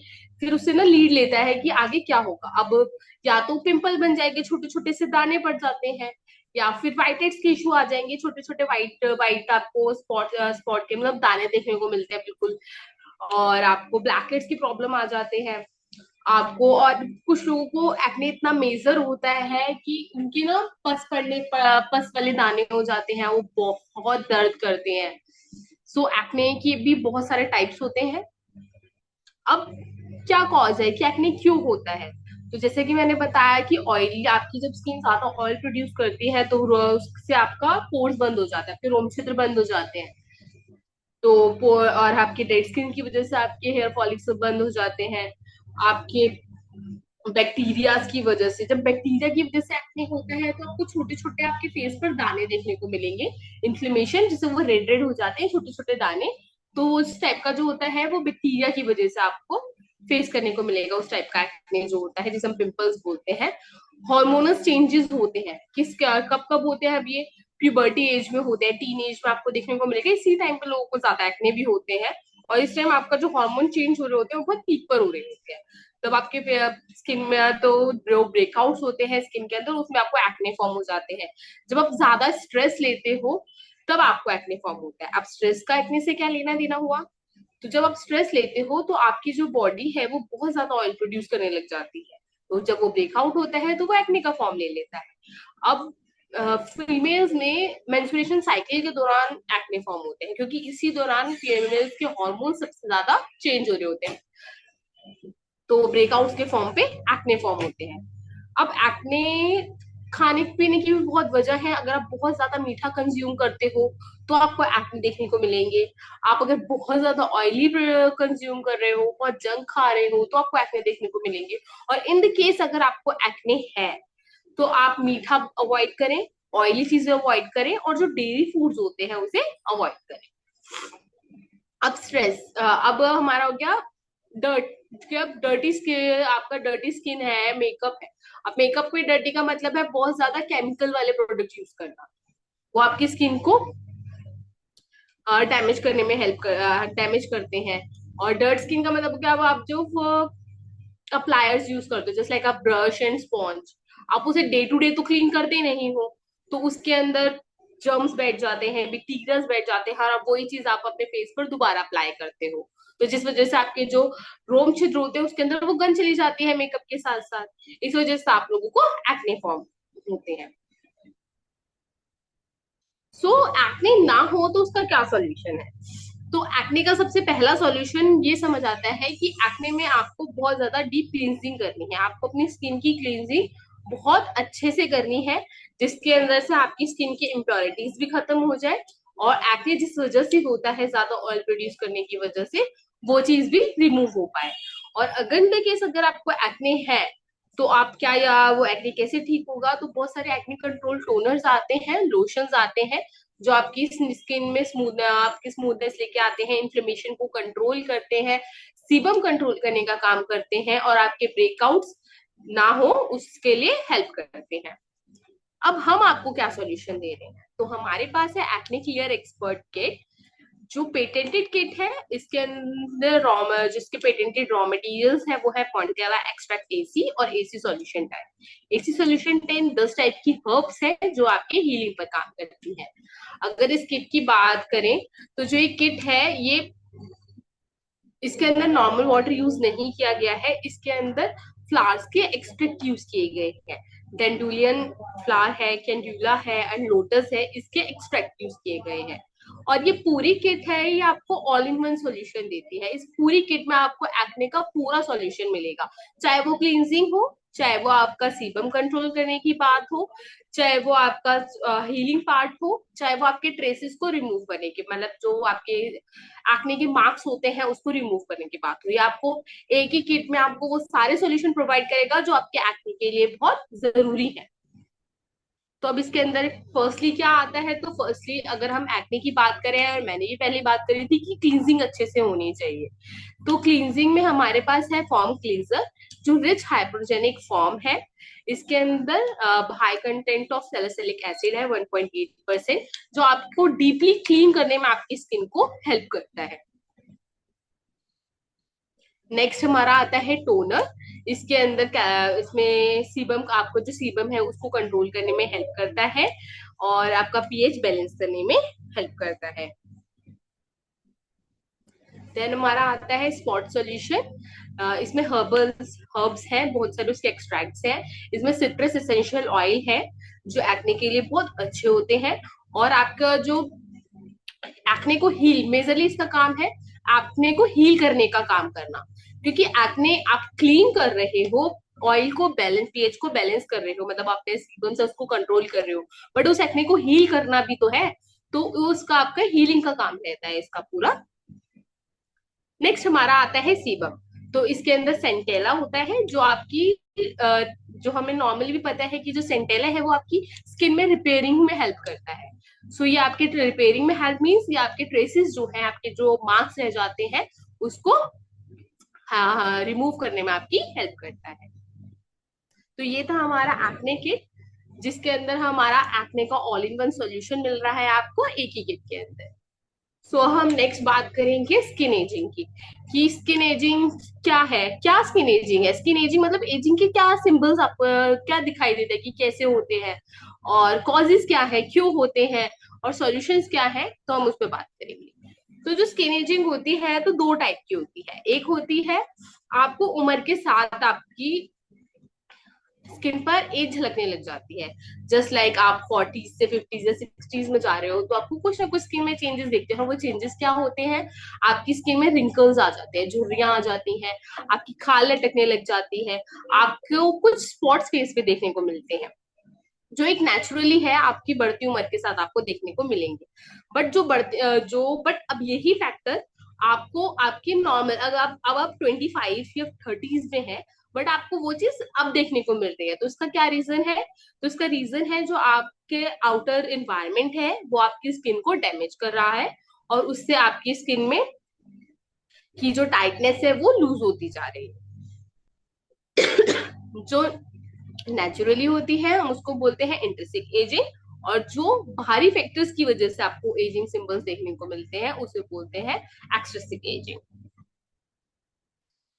फिर उससे ना लीड लेता है कि आगे क्या होगा। अब या तो पिंपल बन जाएंगे, छोटे छोटे से दाने पड़ जाते हैं, या फिर व्हाइट हेड्स के इशू आ जाएंगे, छोटे छोटे व्हाइट व्हाइट आपको स्पॉट स्पॉट के मतलब दाने देखने को मिलते हैं बिल्कुल, और आपको ब्लैक हेड्स की प्रॉब्लम आ जाते हैं आपको। और कुछ लोगों को एक्ने इतना मेजर होता है कि उनके ना पस वाले दाने हो जाते हैं, वो बहुत दर्द करते हैं। सो एक्ने के भी बहुत सारे टाइप्स होते हैं। अब क्या कॉज है कि एक्ने क्यों होता है, तो जैसे कि मैंने बताया कि ऑयली, आपकी जब स्किन ज्यादा ऑयल प्रोड्यूस करती है तो उससे आपका पोर्स बंद हो जाता है, फिर रोम छिद्र बंद हो जाते हैं। तो और आपके डेड स्किन की वजह से आपके हेयर फॉलिकल्स बंद हो जाते हैं, आपके बैक्टीरिया की वजह से। जब बैक्टीरिया की वजह से एक्ने होता है तो आपको छोटे छोटे आपके फेस पर दाने देखने को मिलेंगे, इन्फ्लेमेशन, जिससे वो रेड रेड हो जाते हैं छोटे छोटे दाने। तो उस टाइप का जो होता है वो बैक्टीरिया की वजह से आपको फेस करने को मिलेगा, उस टाइप का एक्ने जो होता है जिसे हम पिंपल्स बोलते हैं। हार्मोनल चेंजेस होते हैं, कब कब होते हैं, अब ये प्यूबर्टी एज में होते हैं, टीन एज में आपको देखने को मिलेगा, इसी टाइम पे लोगों को ज्यादा एक्ने भी होते हैं। और इस टाइम आपका जो हार्मोन चेंज हो रहे होते हैं वो बहुत पीक पर हो रहे होते हैं। तब आपके स्किन में तो जो ब्रेकआउट्स होते हैं स्किन के अंदर, उसमें आपको एक्ने फॉर्म हो जाते हैं। जब आप ज्यादा स्ट्रेस लेते हो तब आपको एक्ने फॉर्म होता है। अब स्ट्रेस का एक्ने से क्या लेना देना हुआ, तो जब आप स्ट्रेस लेते हो तो आपकी जो बॉडी है वो बहुत ज्यादा ऑयल प्रोड्यूस करने लग जाती है, तो जब वो ब्रेकआउट होता है तो वो एक्ने का फॉर्म ले लेता है। अब फीमेल्स में मेंस्ट्रुएशन साइकिल के दौरान एक्ने फॉर्म होते हैं, क्योंकि इसी दौरान फीमेल्स के हार्मोन सबसे ज्यादा चेंज हो रहे होते हैं, तो ब्रेकआउट्स के फॉर्म पे एक्ने फॉर्म होते हैं। अब एक्ने खाने पीने की भी बहुत वजह है। अगर आप बहुत ज्यादा मीठा कंज्यूम करते हो तो आपको एक्ने देखने को मिलेंगे। आप अगर बहुत ज्यादा ऑयली कंज्यूम कर रहे हो, बहुत जंक खा रहे हो, तो आपको एक्ने देखने को मिलेंगे। और इन द केस अगर आपको एक्ने है तो आप मीठा अवॉइड करें, ऑयली चीजें अवॉइड करें, और जो डेयरी फूड्स होते हैं उसे अवॉइड करें। अब स्ट्रेस, अब हमारा हो गया डर्ट। जब डर्टी स्किन, आपका डर्टी स्किन है, मेकअप है। अब मेकअप पे डर्टी का मतलब है बहुत ज्यादा केमिकल वाले प्रोडक्ट यूज करना, वो आपकी स्किन को डैमेज करने में डैमेज करते हैं। और डर्ट स्किन का मतलब क्या, आप जो अप्लायर्स यूज करते हो, जैसे लाइक आप ब्रश एंड स्पॉन्ज, आप उसे डे टू डे तो क्लीन करते नहीं हो, तो उसके अंदर जर्म्स बैठ जाते हैं, बैक्टीरियाज बैठ जाते हैं, और वही चीज आप अपने फेस पर दोबारा अप्लाई करते हो, तो जिस वजह से आपके जो रोम छिद्र होते हैं उसके अंदर वो गंद चली जाती है मेकअप के साथ साथ, इस वजह से आप लोगों को एक्ने फॉर्म होते हैं। सो एक्ने ना हो तो उसका क्या सॉल्यूशन है, तो एक्ने का सबसे पहला सॉल्यूशन ये समझ आता है कि एक्ने में आपको बहुत ज्यादा डीप क्लींजिंग करनी है, आपको अपनी स्किन की क्लींजिंग बहुत अच्छे से करनी है, जिसके अंदर से आपकी स्किन की इम्प्योरिटीज भी खत्म हो जाए, और एक्ने जिस वजह से होता है ज्यादा ऑयल प्रोड्यूस करने की वजह से, वो चीज भी रिमूव हो पाए। और अगर इन केस अगर आपको एक्ने है तो आप क्या, या वो एक्ने कैसे ठीक होगा, तो बहुत सारे एक्ने कंट्रोल टोनर्स आते हैं, लोशंस आते हैं, जो आपकी स्किन में आपकी स्मूथनेस लेके आते हैं, इन्फ्लेमेशन को कंट्रोल करते हैं, सीबम कंट्रोल करने का काम करते हैं, और आपके ब्रेकआउट्स ना हो उसके लिए हेल्प करते हैं। अब हम आपको क्या सॉल्यूशन दे रहे हैं, तो हमारे पास है एक्ने क्लियर एक्सपर्ट किट, जो पेटेंटेड किट है। इसके अंदर जिसके पेटेंटेड रॉ मटेरियल्स है वो है पॉन्टियाला एक्सट्रैक्ट एसी और AC solution 10। AC solution 10 10 type की हर्ब्स है जो आपके हीलिंग पर काम करती है। अगर इस किट की बात करें तो जो ये किट है, ये इसके अंदर नॉर्मल वाटर यूज नहीं किया गया है, इसके अंदर फ्लावर्स के एक्सट्रैक्ट यूज किए गए हैं। डेंडुलियन फ्लावर है, कैंडुला है एंड लोटस है, इसके एक्सट्रैक्ट यूज किए गए हैं। और ये पूरी किट है, ये आपको ऑल इन वन सॉल्यूशन देती है। इस पूरी किट में आपको एक्ने का पूरा सॉल्यूशन मिलेगा, चाहे वो क्लींजिंग हो, चाहे वो आपका सीबम कंट्रोल करने की बात हो, चाहे वो आपका हीलिंग पार्ट हो, चाहे वो आपके ट्रेसेस को रिमूव करने की, मतलब जो आपके एक्ने के मार्क्स होते हैं उसको रिमूव करने की बात हो। ये आपको एक ही किट में आपको वो सारे सॉल्यूशन प्रोवाइड करेगा जो आपके एक्ने के लिए बहुत जरूरी है। तो अब इसके अंदर फर्स्टली क्या आता है, तो फर्स्टली अगर हम एक्ने की बात करें, और मैंने भी पहले बात करी थी कि क्लींजिंग अच्छे से होनी चाहिए, तो क्लींजिंग में हमारे पास है फॉर्म क्लींजर, जो रिच हाइपोजेनिक फॉर्म है। इसके अंदर high content of salicylic acid है 1.8%, जो आपको डीपली क्लीन करने में आपकी स्किन को हेल्प करता है। नेक्स्ट हमारा आता है टोनर। इसके अंदर इसमें सीबम, आपको जो सीबम है उसको कंट्रोल करने में हेल्प करता है और आपका पीएच बैलेंस करने में हेल्प करता है। देन हमारा आता है स्पॉट सॉल्यूशन। इसमें हर्ब्स हैं, बहुत सारे उसके एक्सट्रैक्ट्स हैं। इसमें सिट्रस एसेंशियल ऑयल है, जो एक्ने के लिए बहुत अच्छे होते हैं। और आपका जो एक्ने को हील, मेजरली इसका काम है एक्ने को हील करने का काम करना, क्योंकि एक्ने आप क्लीन कर रहे हो, ऑयल को बैलेंस, पीएच को बैलेंस कर रहे हो, मतलब आपने सीबम से उसको कंट्रोल कर रहे हो, बट उस एक्ने को हील करना भी तो है, तो उसका आपका हीलिंग का काम रहता है इसका पूरा। नेक्स्ट हमारा आता है सीबम। तो इसके अंदर सेंटेला होता है, जो आपकी जो हमें नॉर्मली भी पता है कि जो सेंटेला है वो आपकी स्किन में रिपेयरिंग में हेल्प करता है। सो ये आपके रिपेयरिंग में हेल्प मीन्स ये आपके ट्रेसेस जो है, आपके जो मार्क्स रह जाते हैं उसको हाँ रिमूव करने में आपकी हेल्प करता है। तो ये था हमारा एक्ने किट, जिसके अंदर हमारा एक्ने का ऑल इन वन सॉल्यूशन मिल रहा है आपको एक ही किट के अंदर। सो हम नेक्स्ट बात करेंगे स्किन एजिंग की, कि स्किन एजिंग क्या है, क्या स्किन एजिंग है। स्किन एजिंग मतलब एजिंग के क्या सिंबल्स आप क्या दिखाई देते हैं कि कैसे होते हैं, और कॉजेस क्या है, क्यों होते हैं, और सॉल्यूशंस क्या है, तो हम उस पर बात करेंगे। तो जो स्किन एजिंग होती है तो दो टाइप की होती है। एक होती है आपको उम्र के साथ आपकी स्किन पर एज झलकने लग जाती है, जस्ट लाइक आप 40 से 50 या 60 में जा रहे हो तो आपको कुछ ना कुछ स्किन में चेंजेस देखते हो। वो चेंजेस क्या होते हैं, आपकी स्किन में रिंकल्स आ जाते हैं, झुर्रियां आ जाती हैं, आपकी खाल लटकने लग जाती है, आपको कुछ स्पॉट्स फेस पे देखने को मिलते हैं, जो एक नेचुरली है आपकी बढ़ती उम्र के साथ आपको देखने को मिलेंगे। बट बट अब यही फैक्टर आपको आपके नॉर्मल, अगर आप 25 या 30s में है, बट आपको वो चीज अब देखने को मिल रही है, तो इसका क्या रीजन है, तो इसका रीजन है जो आपके आउटर इन्वायरमेंट है वो आपकी स्किन को डैमेज कर रहा है, और उससे आपकी स्किन में की जो टाइटनेस है वो लूज होती जा रही है। जो नेचुरली होती है हम उसको बोलते हैं इंट्रिंसिक एजिंग, और जो बाहरी फैक्टर्स की वजह से आपको एजिंग सिंबल्स देखने को मिलते हैं उसे बोलते हैं एक्सट्रिंसिक एजिंग।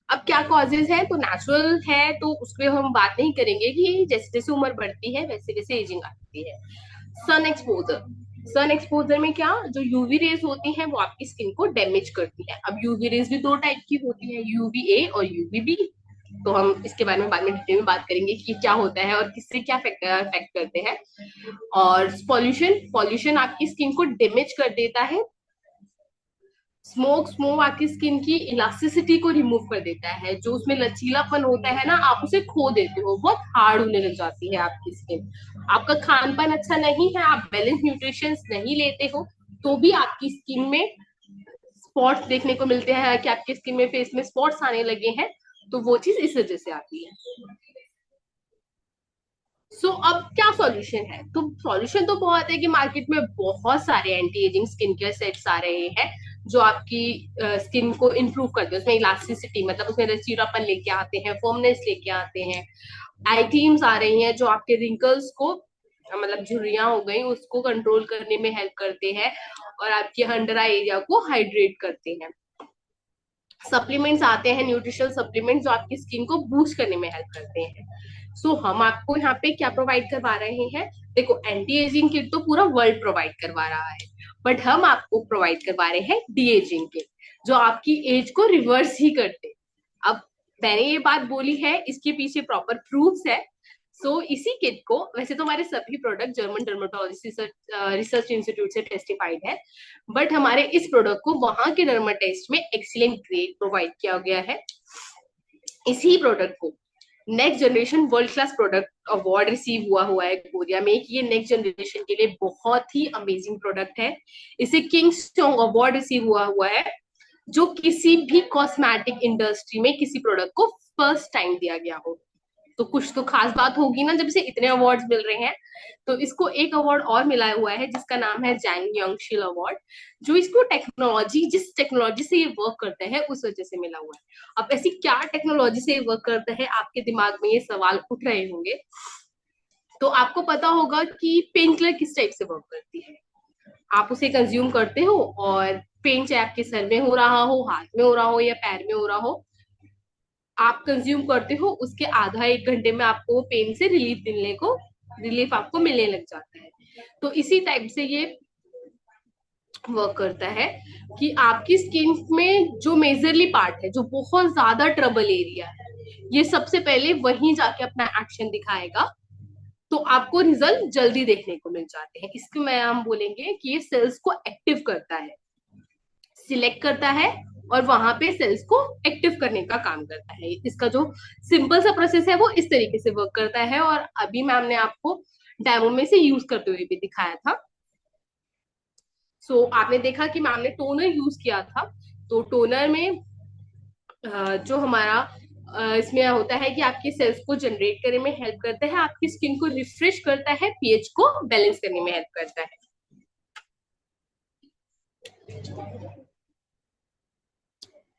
अब क्या कॉजेज है, तो नेचुरल है तो उस पर हम बात नहीं करेंगे कि जैसे जैसे उम्र बढ़ती है वैसे वैसे एजिंग आती है। सन एक्सपोजर, सन एक्सपोजर में क्या, जो यूवी रेज होती हैं वो आपकी स्किन को डैमेज करती है। अब यूवी रेज भी दो टाइप की होती है, यूवीए और यूवीबी। तो हम इसके बारे में बाद में डिटेल में बात करेंगे कि क्या होता है और किससे क्या अफेक्ट करते हैं। और पॉल्यूशन, पॉल्यूशन आपकी स्किन को डैमेज कर देता है। स्मोक आपकी स्किन की इलास्टिसिटी को रिमूव कर देता है, जो उसमें लचीलापन होता है ना, आप उसे खो देते हो, बहुत हार्ड होने लग जाती है आपकी स्किन। आपका खान पान अच्छा नहीं है, आप बैलेंस न्यूट्रिशन नहीं लेते हो, तो भी आपकी स्किन में स्पॉट्स देखने को मिलते हैं, कि आपकी स्किन में, फेस में स्पॉट्स आने लगे हैं, तो वो चीज इस वजह से आती है। अब क्या सॉल्यूशन है, तो सॉल्यूशन तो बहुत है कि मार्केट में बहुत सारे anti ageing skin care sets आ रहे हैं, जो आपकी स्किन को इम्प्रूव करते हैं। उसमें इलास्टिसिटी, मतलब उसमें लचीलापन लेके आते हैं, फर्मनेस लेके आते हैं। आई क्रीम्स आ रही हैं जो आपके रिंकल्स को, मतलब झुर्रियां हो गई, उसको कंट्रोल करने में हेल्प करते हैं, और आपके अंडर आई एरिया को हाइड्रेट करते हैं। सप्लीमेंट्स आते हैं, न्यूट्रिशनल सप्लीमेंट, जो आपकी स्किन को बूस्ट करने में हेल्प करते हैं। हम आपको यहाँ पे क्या प्रोवाइड करवा रहे हैं, देखो एंटी एजिंग किट तो पूरा वर्ल्ड प्रोवाइड करवा रहा है, बट हम आपको प्रोवाइड करवा रहे हैं डी एजिंग किट, जो आपकी एज को रिवर्स ही करते। अब मैंने ये बात बोली है, इसके पीछे प्रॉपर प्रूफ्स है। सो इसी किट को, वैसे तो हमारे सभी product German dermatology research institute से टेस्टिफाइड है, बट हमारे इस प्रोडक्ट को वहां के डर्मा टेस्ट में एक्सीलेंट ग्रेड प्रोवाइड किया गया है। इसी प्रोडक्ट को next generation world class product award receive हुआ है कोरिया में। ये नेक्स्ट जनरेशन के लिए बहुत ही अमेजिंग प्रोडक्ट है। इसे किंग्स चोंग अवार्ड रिसीव हुआ है, जो किसी भी कॉस्मेटिक इंडस्ट्री में किसी प्रोडक्ट को फर्स्ट टाइम दिया गया हो। तो कुछ तो खास बात होगी ना जब इसे इतने अवार्ड्स मिल रहे हैं। तो इसको एक अवार्ड और मिला हुआ है जिसका नाम है जैंग यंगशिल अवार्ड, जो इसको जिस टेक्नोलॉजी से ये वर्क करता है उस वजह से मिला हुआ है। अब ऐसी क्या टेक्नोलॉजी से ये वर्क करता है, आपके दिमाग में ये सवाल उठ रहे होंगे। तो आपको पता होगा कि पेन किलर किस टाइप से वर्क करती है। आप उसे कंज्यूम करते हो और पेन चाहे आपके सर में हो रहा हो, हाथ में हो रहा हो या पैर में हो रहा हो, आप कंज्यूम करते हो, उसके आधा एक घंटे में आपको पेन से रिलीफ आपको मिलने लग जाता है। तो इसी टाइप से ये वर्क करता है कि आपकी स्किन में जो मेजरली पार्ट है, जो बहुत ज्यादा ट्रबल एरिया है, ये सबसे पहले वहीं जाके अपना एक्शन दिखाएगा। तो आपको रिजल्ट जल्दी देखने को मिल जाते हैं। इसको मैं हम बोलेंगे कि ये सेल्स को एक्टिव करता है, सिलेक्ट करता है और वहां पे सेल्स को एक्टिव करने का काम करता है। इसका जो सिंपल सा प्रोसेस है वो इस तरीके से वर्क करता है, और अभी मैम ने आपको डेमो में से यूज करते हुए भी दिखाया था। सो आपने देखा कि मैम ने टोनर यूज किया था। तो टोनर में जो हमारा इसमें होता है कि आपकी सेल्स को जनरेट करने में हेल्प करता है, आपकी स्किन को रिफ्रेश करता है, पीएच को बैलेंस करने में हेल्प करता है।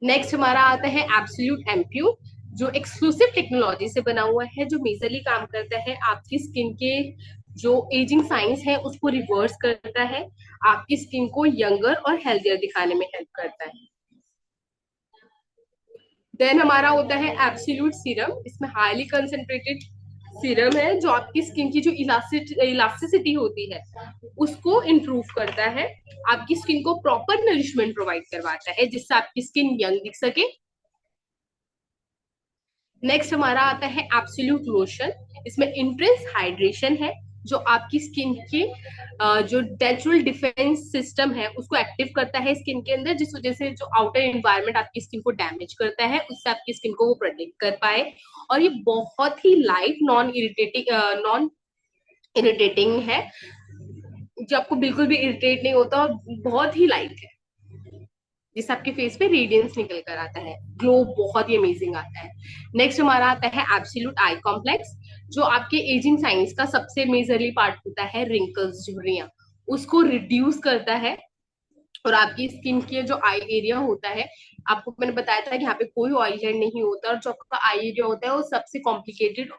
नेक्स्ट हमारा आता है एब्सोल्यूट एम्प्यू, जो एक्सक्लूसिव टेक्नोलॉजी से बना हुआ है, जो मेजरली काम करता है आपकी स्किन के जो एजिंग साइंस है उसको रिवर्स करता है, आपकी स्किन को यंगर और हेल्थियर दिखाने में हेल्प करता है। देन हमारा होता है एब्सोल्यूट सीरम। इसमें हाईली कंसेंट्रेटेड सीरम है जो आपकी स्किन की जो इलास्टिसिटी होती है उसको इम्प्रूव करता है, आपकी स्किन को प्रॉपर नरिशमेंट प्रोवाइड करवाता है जिससे आपकी स्किन यंग दिख सके। नेक्स्ट हमारा आता है एब्सोल्यूट लोशन। इसमें इंटेंस हाइड्रेशन है जो आपकी स्किन के जो नेचुरल डिफेंस सिस्टम है उसको एक्टिव करता है स्किन के अंदर, जिस वजह से जो आउटर एनवायरनमेंट आपकी स्किन को डैमेज करता है उससे आपकी स्किन को वो प्रोटेक्ट कर पाए। और ये बहुत ही लाइट नॉन इरिटेटिंग है, जो आपको बिल्कुल भी इरिटेट नहीं होता और बहुत ही लाइट है, जिससे आपके फेस पे रेडियंस निकल कर आता है, ग्लो बहुत ही अमेजिंग आता है। नेक्स्ट हमारा आता है एब्सोल्यूट आई कॉम्प्लेक्स, जो आपके एजिंग साइंस का सबसे मेजरली पार्ट होता है रिंकल्स, झुर्रियां, उसको रिड्यूस करता है। और आपकी स्किन के जो आई एरिया होता है, आपको मैंने बताया था कि यहाँ पे कोई ऑयल जेड नहीं होता, और जो आपका आई एरिया होता है वो सबसे कॉम्प्लिकेटेड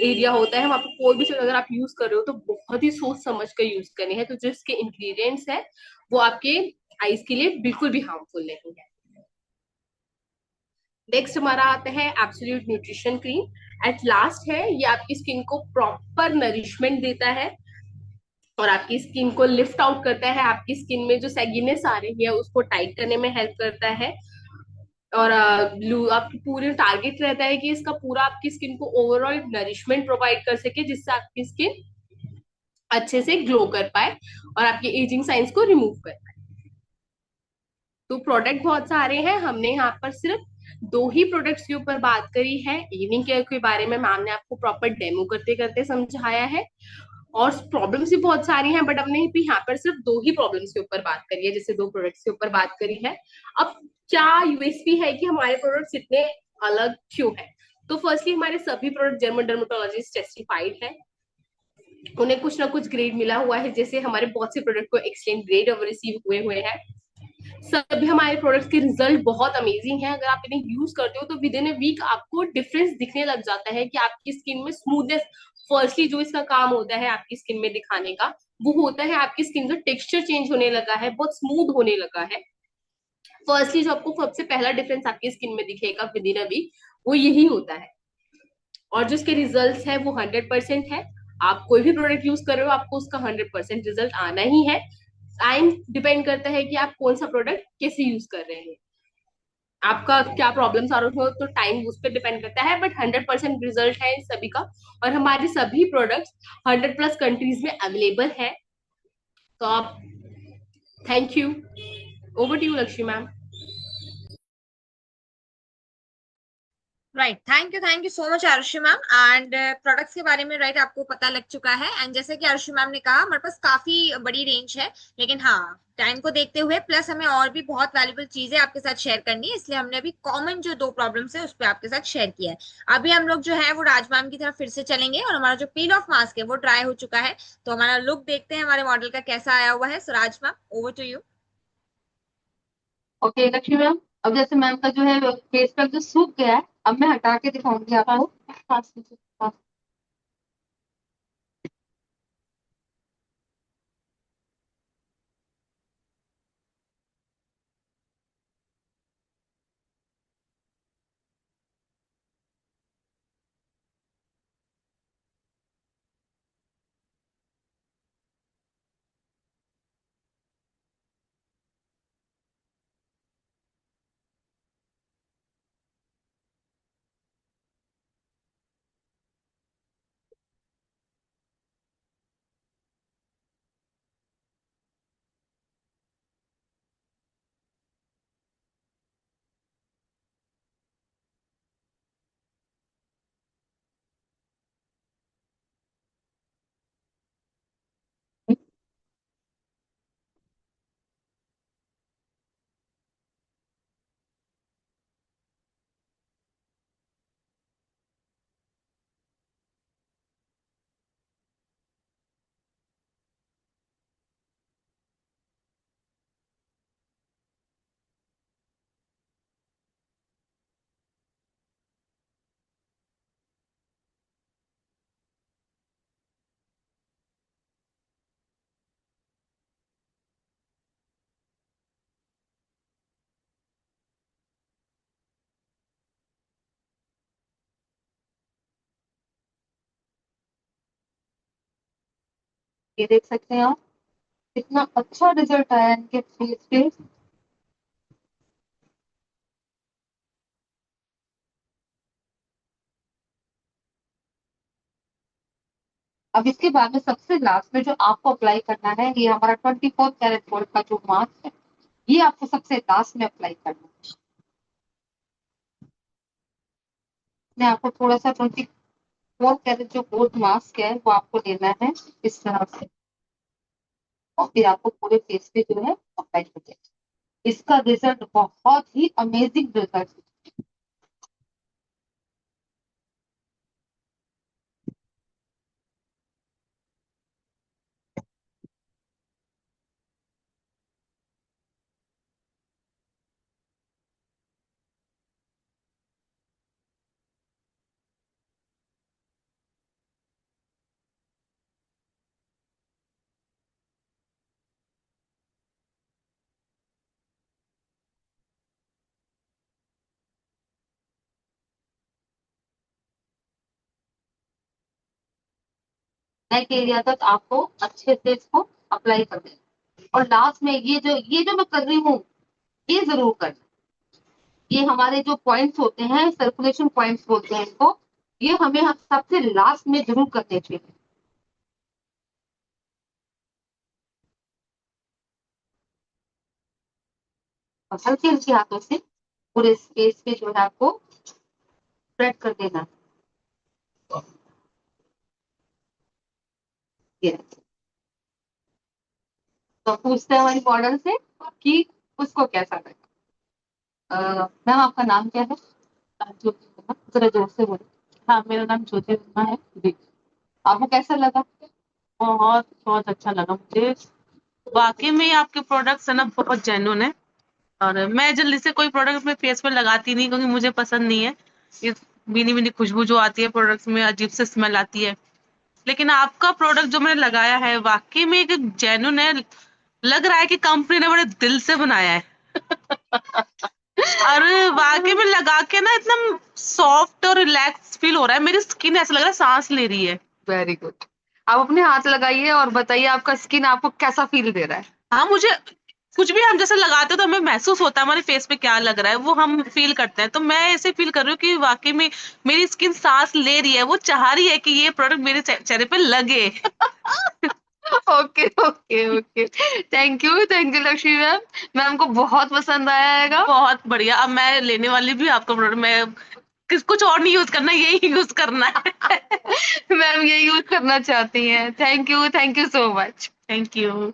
एरिया होता है। वहाँ पे कोई भी चीज अगर आप यूज कर रहे हो तो बहुत ही सोच समझ कर यूज करनी है, तो जो इसके इंग्रेडिएंट्स है वो आपके आईज के लिए बिल्कुल भी हार्मफुल नहीं है। नेक्स्ट हमारा आता है absolute nutrition cream. At last है, ये आपकी स्किन को प्रॉपर नरिशमेंट देता है और आपकी स्किन को लिफ्ट आउट करता है, आपकी स्किन में जो सैगिनेस आ रही है उसको टाइट करने में हेल्प करता है। और आपकी पूरे टारगेट रहता है कि इसका पूरा आपकी स्किन को ओवरऑल नरिशमेंट प्रोवाइड कर सके, जिससे आपकी स्किन अच्छे से ग्लो कर पाए और आपके एजिंग साइंस को रिमूव कर पाए। तो प्रोडक्ट बहुत सारे हैं, हमने यहाँ पर सिर्फ 2 ही प्रोडक्ट्स के ऊपर बात करी है। इवनिंग केयर के बारे में मैम ने आपको प्रॉपर डेमो करते करते समझाया है, और प्रॉब्लम्स भी बहुत सारी हैं, बट हमने भी यहाँ पर सिर्फ 2 ही प्रॉब्लम्स के ऊपर बात करी है, जैसे 2 प्रोडक्ट्स के ऊपर बात करी है। अब क्या यूएसपी है कि हमारे प्रोडक्ट्स इतने अलग क्यों है? तो फर्स्टली हमारे सभी प्रोडक्ट जर्मन डर्मेटोलॉजिस्ट टेस्टिफाइड है, उन्हें कुछ ना कुछ ग्रेड मिला हुआ है, जैसे हमारे बहुत से प्रोडक्ट को एक्सलेंट ग्रेड रिसीव हुए हैं। सभी हमारे प्रोडक्ट्स के रिजल्ट बहुत अमेजिंग है। अगर आप इन्हें यूज करते हो तो विद इन ए वीक आपको डिफरेंस दिखने लग जाता है कि आपकी स्किन में स्मूथनेस, फर्स्टली जो इसका काम होता है आपकी स्किन में दिखाने का, वो होता है आपकी स्किन का टेक्सचर चेंज होने लगा है, बहुत स्मूथ होने लगा है। फर्स्टली जो आपको सबसे पहला डिफरेंस आपकी स्किन में दिखेगा विद इन अ वीक, वो यही होता है। और जो इसके रिजल्ट है वो 100% है। आप कोई भी प्रोडक्ट यूज कर रहे हो आपको उसका 100% रिजल्ट आना ही है। टाइम डिपेंड करता है कि आप कौन सा प्रोडक्ट कैसे यूज कर रहे हैं। आपका क्या प्रॉब्लम्स आ रहे हो, तो टाइम उस पर डिपेंड करता है, बट 100% रिजल्ट है इन सभी का। और हमारे सभी प्रोडक्ट्स 100+ कंट्रीज में अवेलेबल है। तो आप, thank you. Over to you Lakshmi ma'am. Right, thank you so much Arushi ma'am. And products के बारे में राइट आपको पता लग चुका है। एंड जैसे कि आरुषि मैम ने कहा, हमारे पास काफी बड़ी रेंज है, लेकिन हाँ, टाइम को देखते हुए प्लस हमें और भी बहुत वैल्यूबल चीजें आपके साथ शेयर करनी है, इसलिए हमने अभी कॉमन जो दो प्रॉब्लम्स है उस पर आपके साथ शेयर किया है। अभी हम लोग जो है वो राज मैम की तरफ फिर से चलेंगे, और हमारा जो पील ऑफ मास्क है वो ड्राई हो चुका है। तो हमारा लुक देखते हैं हमारे मॉडल का कैसा आया हुआ है। So Raj ma'am, over to you. Okay Lakshmi ma'am, अब जैसे मैम का जो है फेस पैक जो सूख गया है, अब मैं हटा के दिखाऊंगी आपको। पास कीजिए, पास। ये देख सकते हैं आप, कितना अच्छा रिजल्ट आया है इनके फेस पे। अब इसके बाद में सबसे लास्ट में जो आपको अप्लाई करना है, ये हमारा 24 कैरेट गोल्ड का जो मास्क है, ये आपको सबसे लास्ट में अप्लाई करना है। मैं आपको थोड़ा सा 24 कैरेट जो गोल्ड मास्क है वो आपको लेना है इस तरह से, और फिर आपको पूरे फेस पे जो है अप्लाई करना है। इसका रिजल्ट बहुत ही अमेजिंग रिजल्ट। नेक एरिया तक आपको अच्छे से इसको अप्लाई कर देना, और लास्ट में ये जो मैं कर रही हूँ, ये जरूर करना। ये हमारे जो पॉइंट्स होते हैं, सर्कुलेशन पॉइंट्स बोलते हैं इनको, ये हमें सबसे लास्ट में जरूर करने चाहिए। और हल्के हल्के हाथों से पूरे स्पेस पे जो है आपको स्प्रेड कर देना है। ये तो पूछते हैं हमारी मॉडल से कि उसको कैसा लगा। मैम आपका नाम क्या है? ज्योति वर्मा, जरा जोर से बोलो। हाँ, मेरा नाम ज्योति वर्मा है जी। आपको कैसा लगा? बहुत बहुत अच्छा लगा मुझे। वाकई में आपके प्रोडक्ट्स है ना, बहुत जेन्युइन है। और मैं जल्दी से कोई प्रोडक्ट अपने फेस पर लगाती नहीं, क्योंकि मुझे पसंद नहीं है ये भीनी भीनी खुशबू जो आती है प्रोडक्ट्स में, अजीब से स्मेल आती है। लेकिन आपका प्रोडक्ट जो मैंने लगाया है वाकई में एक जेन्युइन है। लग रहा है कि कंपनी ने बड़े दिल से बनाया है। और वाकई में लगा के ना इतना सॉफ्ट और रिलैक्स फील हो रहा है, मेरी स्किन ऐसा लग रहा है सांस ले रही है। Very good. आप अपने हाथ लगाइए और बताइए आपका स्किन आपको कैसा फील दे रहा है। हाँ, मुझे कुछ भी हम जैसे लगाते हैं तो हमें महसूस होता है हमारे फेस पे क्या लग रहा है, वो हम फील करते हैं। तो मैं ऐसे फील कर रही हूँ कि वाकई में मेरी स्किन सांस ले रही है, वो चाह रही है कि ये प्रोडक्ट मेरे चेहरे पे लगे। Okay okay okay, thank you Lakshmi ma'am, ma'am को बहुत पसंद आएगा। बहुत बढ़िया। अब मैं लेने वाली भी आपका प्रोडक्ट, मैं कुछ और नहीं यूज करना, यही यूज करना है। मैम ये यूज करना चाहती हैं। Thank you so much. Thank you.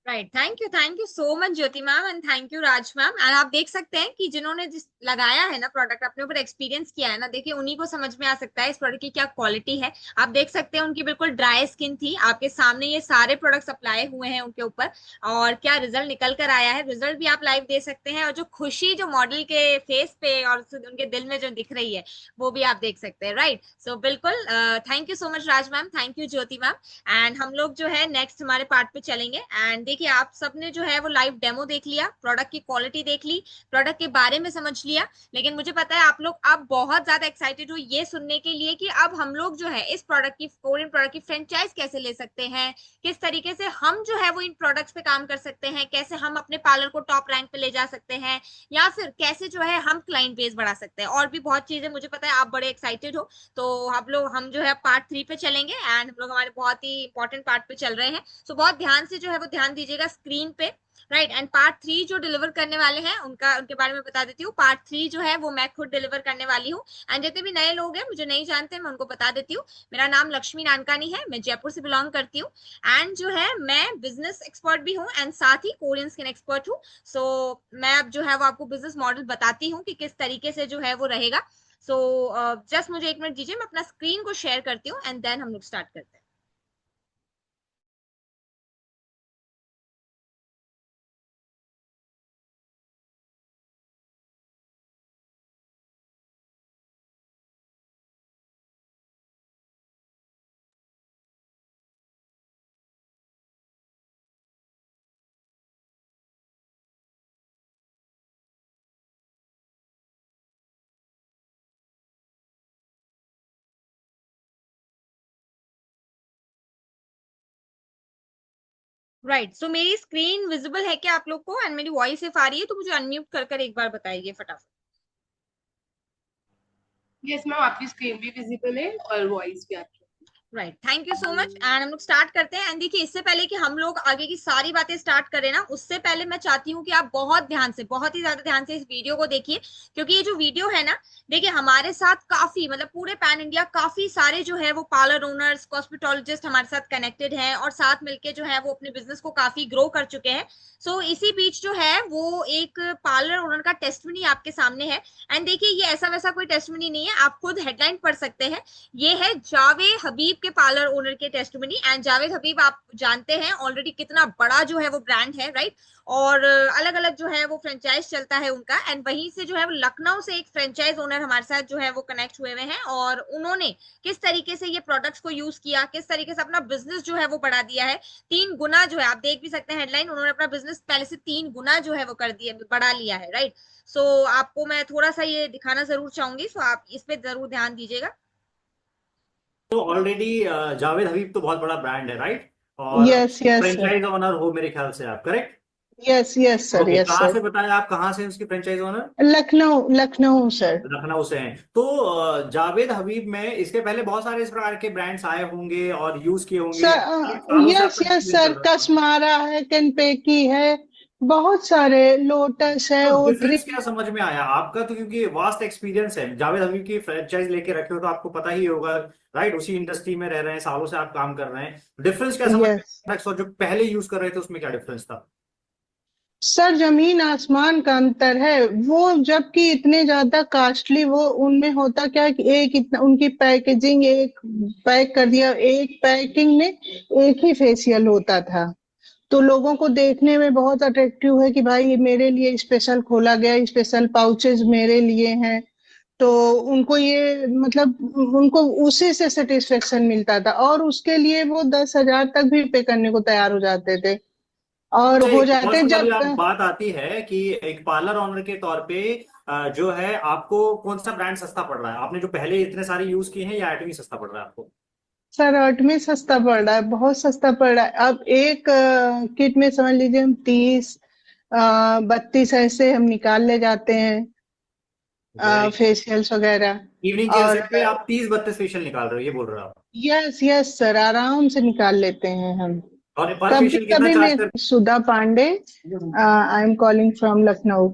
Right, thank you so much Jyoti ma'am and thank you Raj ma'am. And आप देख सकते हैं कि जिन्होंने जिस लगाया है ना प्रोडक्ट, अपने ऊपर एक्सपीरियंस किया है ना, देखिए उन्हीं को समझ में आ सकता है इस प्रोडक्ट की क्या क्वालिटी है। आप देख सकते हैं उनकी बिल्कुल ड्राई स्किन थी, आपके सामने ये सारे प्रोडक्ट्स अप्लाई हुए हैं उनके ऊपर, और क्या रिजल्ट निकल कर आया है, रिजल्ट भी आप लाइव दे सकते हैं। और जो खुशी जो मॉडल के फेस पे और उनके दिल में जो दिख रही है वो भी आप देख सकते हैं। राइट, सो बिल्कुल thank you so much Raj ma'am, thank you Jyoti ma'am. And हम लोग जो है नेक्स्ट हमारे पार्ट पे चलेंगे। एंड देखिए आप सबने जो है वो लाइव डेमो देख लिया, प्रोडक्ट की क्वालिटी देख ली, प्रोडक्ट के बारे में समझ लिया, लेकिन मुझे पता है आप लोग अब बहुत ज्यादा एक्साइटेड हो ये सुनने के लिए कि अब हम लोग जो है इस प्रोडक्ट की, कोरियन प्रोडक्ट की फ्रेंचाइज कैसे ले सकते हैं, किस तरीके से हम जो है वो इन प्रोडक्ट्स पे काम कर सकते हैं, कैसे हम अपने पार्लर को टॉप रैंक पे ले जा सकते हैं, या फिर कैसे जो है हम क्लाइंट बेस बढ़ा सकते हैं, और भी बहुत चीजें मुझे पता है आप बड़े एक्साइटेड हो। तो हम जो है पार्ट 3 पे चलेंगे एंड हम लोग हमारे बहुत ही इंपॉर्टेंट पार्ट पे चल रहे हैं। सो बहुत ध्यान से जो है वो ध्यान दीजिएगा स्क्रीन पे। राइट, एंड पार्ट 3 जो डिलीवर करने वाले हैं उनके बारे में बता देती हूँ। पार्ट 3 जो है वो मैं खुद डिलीवर करने वाली हूँ। एंड जितने भी नए लोग हैं मुझे नहीं जानते, मैं उनको बता देती हूँ, मेरा नाम लक्ष्मी नानकानी है, मैं जयपुर से बिलोंग करती हूँ। एंड जो है मैं बिजनेस एक्सपर्ट भी हूँ एंड साथ ही कोरियन स्किन एक्सपर्ट हूँ। सो मैं अब जो है वो आपको बिजनेस मॉडल बताती हूँ कि किस तरीके से जो है वो रहेगा। सो जस्ट मुझे 1 मिनट दीजिए, मैं अपना स्क्रीन को शेयर करती हूँ एंड देन हम लोग स्टार्ट करते हैं। राइट, सो मेरी स्क्रीन विजिबल है क्या आप लोग को, एंड मेरी वॉइस सिर्फ आ रही है तो मुझे अनम्यूट कर कर एक बार बताइए फटाफट। यस मैम, आपकी स्क्रीन भी विजिबल है और वॉइस भी आपकी। Right, thank you so much. And हम लोग स्टार्ट करते हैं। एंड देखिए इससे पहले कि हम लोग आगे की सारी बातें स्टार्ट करें ना, उससे पहले मैं चाहती हूँ कि आप बहुत ध्यान से, बहुत ही ज्यादा ध्यान से इस वीडियो को देखिए, क्योंकि ये जो वीडियो है ना, देखिए हमारे साथ काफी, मतलब पूरे पैन इंडिया काफी सारे जो है वो पार्लर ओनर्स, कॉस्मेटोलॉजिस्ट हमारे साथ कनेक्टेड हैं और साथ मिलके जो है वो अपने बिजनेस को काफी ग्रो कर चुके हैं। सो इसी बीच जो है वो एक पार्लर ओनर का टेस्टमनी आपके सामने है। एंड देखिए ये ऐसा वैसा कोई टेस्टमनी नहीं है, आप खुद हेडलाइन पढ़ सकते हैं। ये है जावेद हबीब के पार्लर ओनर के टेस्टिमनी। एंड जावेद हबीब आप जानते हैं ऑलरेडी कितना बड़ा जो है वो ब्रांड है, राइट, और अलग अलग जो है वो फ्रेंचाइज चलता है उनका। एंड वहीं से जो है वो लखनऊ से एक फ्रेंचाइज ओनर हमारे साथ जो है वो कनेक्ट हुए हुए हैं, और उन्होंने किस तरीके से ये प्रोडक्ट्स को यूज किया, किस तरीके से अपना बिजनेस जो है वो बढ़ा दिया है, 3 गुना जो है, आप देख भी सकते हैं हेडलाइन, उन्होंने अपना बिजनेस पहले से 3 गुना जो है वो कर दिया, बढ़ा लिया है। राइट, सो आपको मैं थोड़ा सा ये दिखाना जरूर चाहूंगी, सो आप इस पे जरूर ध्यान दीजिएगा। तो ऑलरेडी जावेद हबीब तो बहुत बड़ा ब्रांड है, राइट? और yes yes sir, franchise owner हो मेरे ख्याल से आप, correct? Yes yes sir, okay, yes कहाँ सर। से बताया आप, कहाँ से उसकी franchise owner? Lucknow, Lucknow sir. Lucknow से हैं। तो जावेद हबीब में इसके पहले बहुत सारे इस प्रकार के ब्रांड्स आए होंगे और यूज किए होंगे, सालों से यस आपका यस एक्सपीरियंस सर, चल रहा है। कसमारा है, कनपेकी है, बहुत सारे, लोटस है, तो ओथ्री। डिफरेंस क्या समझ में आया आपका? तो क्योंकि वास्ट एक्सपीरियंस है, जावेद हबीब की फ्रेंचाइज लेके रखे हो तो आपको पता ही होगा, राइट? उसी इंडस्ट्री में रह रहे हैं, सालों से आप काम कर रहे हैं। डिफरेंस क्या समझ में यस आया और जो पहले यूज कर रहे थे उसमें क्या डिफरेंस था? सर, जमीन आसमान का अंतर है। वो जबकि इतने ज्यादा कॉस्टली, वो उनमें होता क्या है कि एक इतना उनकी पैकेजिंग, एक पैक कर दिया, एक पैकिंग में एक ही फेशियल होता था, तो लोगों को देखने में बहुत अट्रैक्टिव है कि भाई ये मेरे लिए स्पेशल खोला गया, स्पेशल पाउचेज मेरे लिए हैं। तो उनको ये मतलब उनको उसी से सेटिस्फेक्शन मिलता था, और उसके लिए वो 10,000 तक भी पे करने को तैयार हो जाते थे, और अच्छा, हो एक बहुत जाते सी वाली जब। बात आती है कि एक पार्लर ऑनर के तौर पे जो है आपको कौन सा ब्रांड सस्ता पड़ रहा है? आपने जो पहले इतने सारे यूज किए हैं या एटमी सस्ता पड़ रहा है आपको? सर अर्ट में सस्ता पड़ रहा है, बहुत सस्ता पड़ रहा है। अब एक किट में समझ लीजिए हम 30 32 ऐसे हम निकाल ले जाते हैं वेरी फेशियल्स वगैरह। इवनिंग केयर और सेट पे आप 30 32 फेशियल निकाल रहे हो, ये बोल रहे हो आप? यस यस सर, आराम से निकाल लेते हैं हम। और पर कभी फेशियल कितना कभी मैं चार्ज कर? Sudha Pandey, I am calling from Lucknow.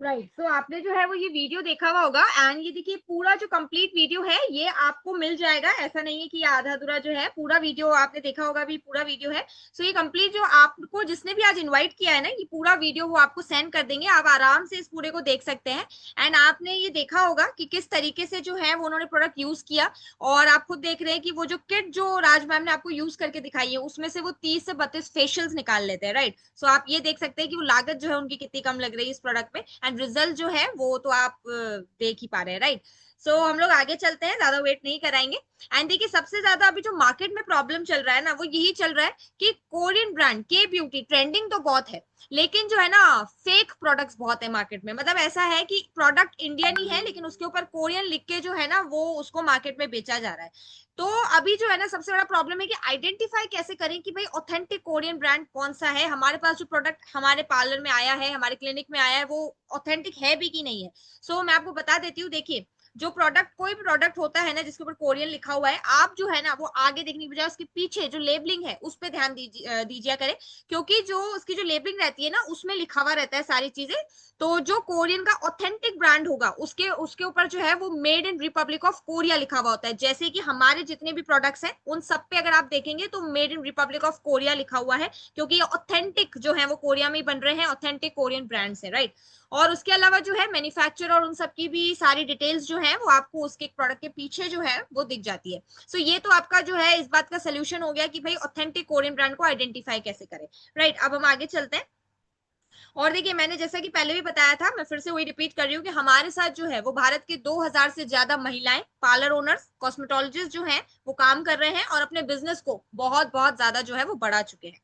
Right तो आपने जो है वो ये वीडियो देखा हुआ होगा, एंड ये देखिए पूरा जो कंप्लीट वीडियो है ये आपको मिल जाएगा, ऐसा नहीं है कि आधा अधूरा जो है, पूरा वीडियो आपने देखा होगा, भी पूरा वीडियो है। सो ये कंप्लीट जो आपको जिसने भी आज इनवाइट किया है ना, ये पूरा वीडियो वो आपको सेंड कर देंगे, आप आराम से इस पूरे को देख सकते हैं। एंड आपने ये देखा होगा कि किस तरीके से जो है वो उन्होंने प्रोडक्ट यूज किया, और आप खुद देख रहे हैं कि वो जो किट जो राज मैम ने आपको यूज करके दिखाई है उसमें से वो 30 से 32 फेशियल्स निकाल लेते हैं, राइट। सो आप ये देख सकते हैं कि वो लागत जो है उनकी कितनी कम लग रही है इस प्रोडक्ट में, एंड रिजल्ट जो है वो तो आप देख ही पा रहे हैं, राइट। सो हम लोग आगे चलते हैं, ज्यादा वेट नहीं कराएंगे। एंड देखिए सबसे ज्यादा अभी जो मार्केट में प्रॉब्लम चल रहा है ना, वो यही चल रहा है कि कोरियन ब्रांड के ब्यूटी ट्रेंडिंग तो बहुत है, लेकिन जो है ना फेक प्रोडक्ट्स बहुत है मार्केट में। मतलब ऐसा है कि प्रोडक्ट इंडियन ही है लेकिन उसके ऊपर कोरियन लिख के जो है ना वो उसको मार्केट में बेचा जा रहा है। तो अभी जो है ना सबसे बड़ा प्रॉब्लम है कि आइडेंटिफाई कैसे करें कि भाई ऑथेंटिक कोरियन ब्रांड कौन सा है, हमारे पास जो प्रोडक्ट हमारे पार्लर में आया है, हमारे क्लिनिक में आया है, वो ऑथेंटिक है भी कि नहीं है। सो मैं आपको बता देती हूँ, देखिए जो प्रोडक्ट कोई भी प्रोडक्ट होता है ना जिसके ऊपर कोरियन लिखा हुआ है, आप जो है ना वो आगे देखने की बजाय उसके पीछे जो लेबलिंग है उस पर ध्यान दीजिए करें, क्योंकि जो उसकी जो लेबलिंग रहती है ना उसमें लिखा हुआ रहता है सारी चीजें। तो जो कोरियन का ऑथेंटिक ब्रांड होगा उसके उसके ऊपर जो है वो made in Republic of Korea लिखा हुआ होता है। जैसे कि हमारे जितने भी प्रोडक्ट्स हैं उन सब पे अगर आप देखेंगे तो made in Republic of Korea लिखा हुआ है, क्योंकि ये ऑथेंटिक जो है वो कोरिया में ही बन रहे हैं, ऑथेंटिक कोरियन ब्रांड्स है, राइट। और उसके अलावा जो है मैन्युफैक्चर और उन सब की भी सारी डिटेल्स जो है वो आपको उसके प्रोडक्ट के पीछे जो है वो दिख जाती है। सो ये तो आपका जो है इस बात का सोल्यूशन हो गया कि भाई ऑथेंटिक कोरियन ब्रांड को आइडेंटिफाई कैसे करें, राइट। अब हम आगे चलते हैं। और देखिए मैंने जैसा कि पहले भी बताया था, मैं फिर से वही रिपीट कर रही हूँ कि हमारे साथ जो है वो भारत के 2000 से ज्यादा महिलाएं पार्लर ओनर्स कॉस्मेटोलॉजिस्ट जो हैं वो काम कर रहे हैं और अपने बिजनेस को बहुत बहुत ज्यादा जो है वो बढ़ा चुके हैं।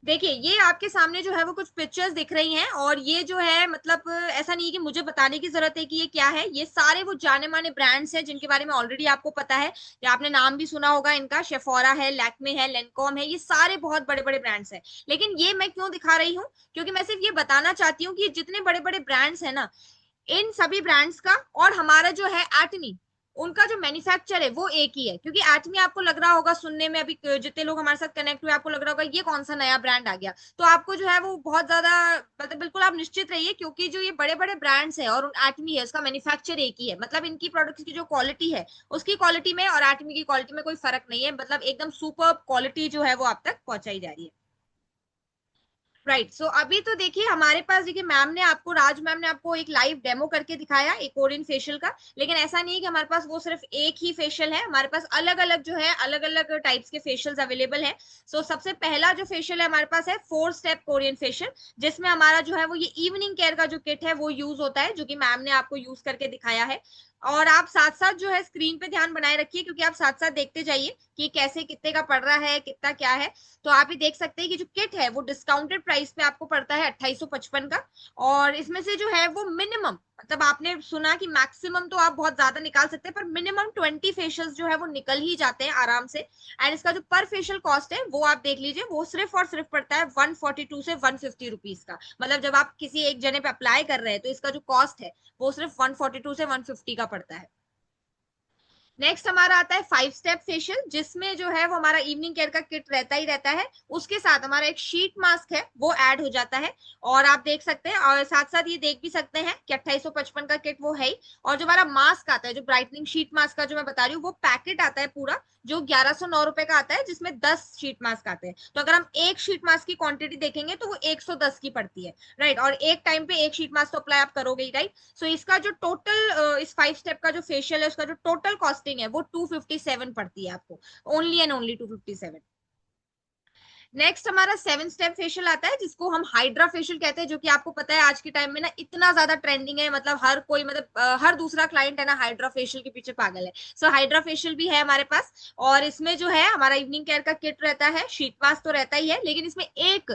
देखिए ये आपके सामने जो है वो कुछ पिक्चर्स दिख रही हैं, और ये जो है मतलब ऐसा नहीं है कि मुझे बताने की जरूरत है कि ये क्या है, ये सारे वो जाने माने ब्रांड्स हैं जिनके बारे में ऑलरेडी आपको पता है, या आपने नाम भी सुना होगा इनका, शेफोरा है, लैक्मे है, लेनकॉम है, ये सारे बहुत बड़े बड़े ब्रांड्स हैं। लेकिन ये मैं क्यों दिखा रही हूँ, क्योंकि मैं सिर्फ ये बताना चाहती हूँ कि जितने बड़े बड़े ब्रांड्स है ना, इन सभी ब्रांड्स का और हमारा जो है एटमी, उनका जो मैन्युफैक्चर है वो एक ही है। क्योंकि एटमी आपको लग रहा होगा सुनने में, अभी जितने लोग हमारे साथ कनेक्ट हुए आपको लग रहा होगा ये कौन सा नया ब्रांड आ गया, तो आपको जो है वो बहुत ज्यादा मतलब बिल्कुल आप निश्चित रहिए, क्योंकि जो ये बड़े बड़े ब्रांड्स है और एटमी है उसका मैन्युफैक्चर एक ही है। मतलब इनकी प्रोडक्ट्स की जो क्वालिटी है उसकी क्वालिटी में और एटमी की क्वालिटी में कोई फर्क नहीं है, मतलब एकदम सुपर क्वालिटी जो है वो आप तक पहुंचाई जा रही है, राइट। सो अभी तो देखिए हमारे पास, देखिए मैम ने आपको, राज मैम ने आपको एक लाइव डेमो करके दिखाया एक कोरियन फेशियल का, लेकिन ऐसा नहीं है कि हमारे पास वो सिर्फ एक ही फेशियल है, हमारे पास अलग अलग जो है अलग अलग टाइप्स के फेशियल्स अवेलेबल है। सो सबसे पहला जो फेशियल है हमारे पास है 4 स्टेप कोरियन फेशियल, जिसमें हमारा जो है वो ये इवनिंग केयर का जो किट है वो यूज होता है, जो कि मैम ने आपको यूज करके दिखाया है। और आप साथ साथ जो है स्क्रीन पे ध्यान बनाए रखिए, क्योंकि आप साथ साथ देखते जाइए कि कैसे कितने का पड़ रहा है, कितना क्या है। तो आप ही देख सकते हैं कि जो किट है वो डिस्काउंटेड प्राइस पे आपको पड़ता है 2855 का, और इसमें से जो है वो मिनिमम, मतलब आपने सुना कि मैक्सिमम तो आप बहुत ज्यादा निकाल सकते हैं, पर मिनिमम 20 फेशियल्स जो है वो निकल ही जाते हैं आराम से। एंड इसका जो पर फेशियल कॉस्ट है वो आप देख लीजिए, वो सिर्फ और सिर्फ पड़ता है 142 से 150 रुपीज का। मतलब जब आप किसी एक जने पे अप्लाई कर रहे हैं तो इसका जो कॉस्ट है वो सिर्फ 142 से 150 का पड़ता है। नेक्स्ट हमारा आता है 5 स्टेप फेशियल, जिसमें जो है वो हमारा इवनिंग केयर का किट रहता ही रहता है, उसके साथ हमारा एक शीट मास्क है वो ऐड हो जाता है। और आप देख सकते हैं, और साथ साथ ये देख भी सकते हैं कि 2855 का किट वो है ही। और जो हमारा मास्क आता है, जो ब्राइटनिंग शीट मास्क का जो मैं बता रही हूँ, वो पैकेट आता है पूरा, जो 1109 रुपए का आता है, जिसमें 10 शीट मास्क आते हैं। तो अगर हम एक शीट मास्क की क्वांटिटी देखेंगे तो वो 110 की पड़ती है, राइट। और एक टाइम पे एक शीट मास्क तो अप्लाई आप करोगे ही, राइट। सो इसका जो टोटल इस 5 स्टेप का जो फेशियल है उसका जो टोटल कॉस्टिंग है वो 257 पड़ती है आपको, ओनली एंड ओनली 257। नेक्स्ट हमारा 7 स्टेप फेशियल आता है जिसको हम हाइड्रा फेशियल कहते हैं, जो कि आपको पता है आज के टाइम में ना इतना ज्यादा ट्रेंडिंग है, मतलब हर कोई, मतलब हर दूसरा क्लाइंट है ना हाइड्रा फेशियल के पीछे पागल है। सो हाइड्रा फेशियल भी है हमारे पास, और इसमें जो है हमारा इवनिंग केयर का किट रहता है, शीट मास्क तो रहता ही है, लेकिन इसमें एक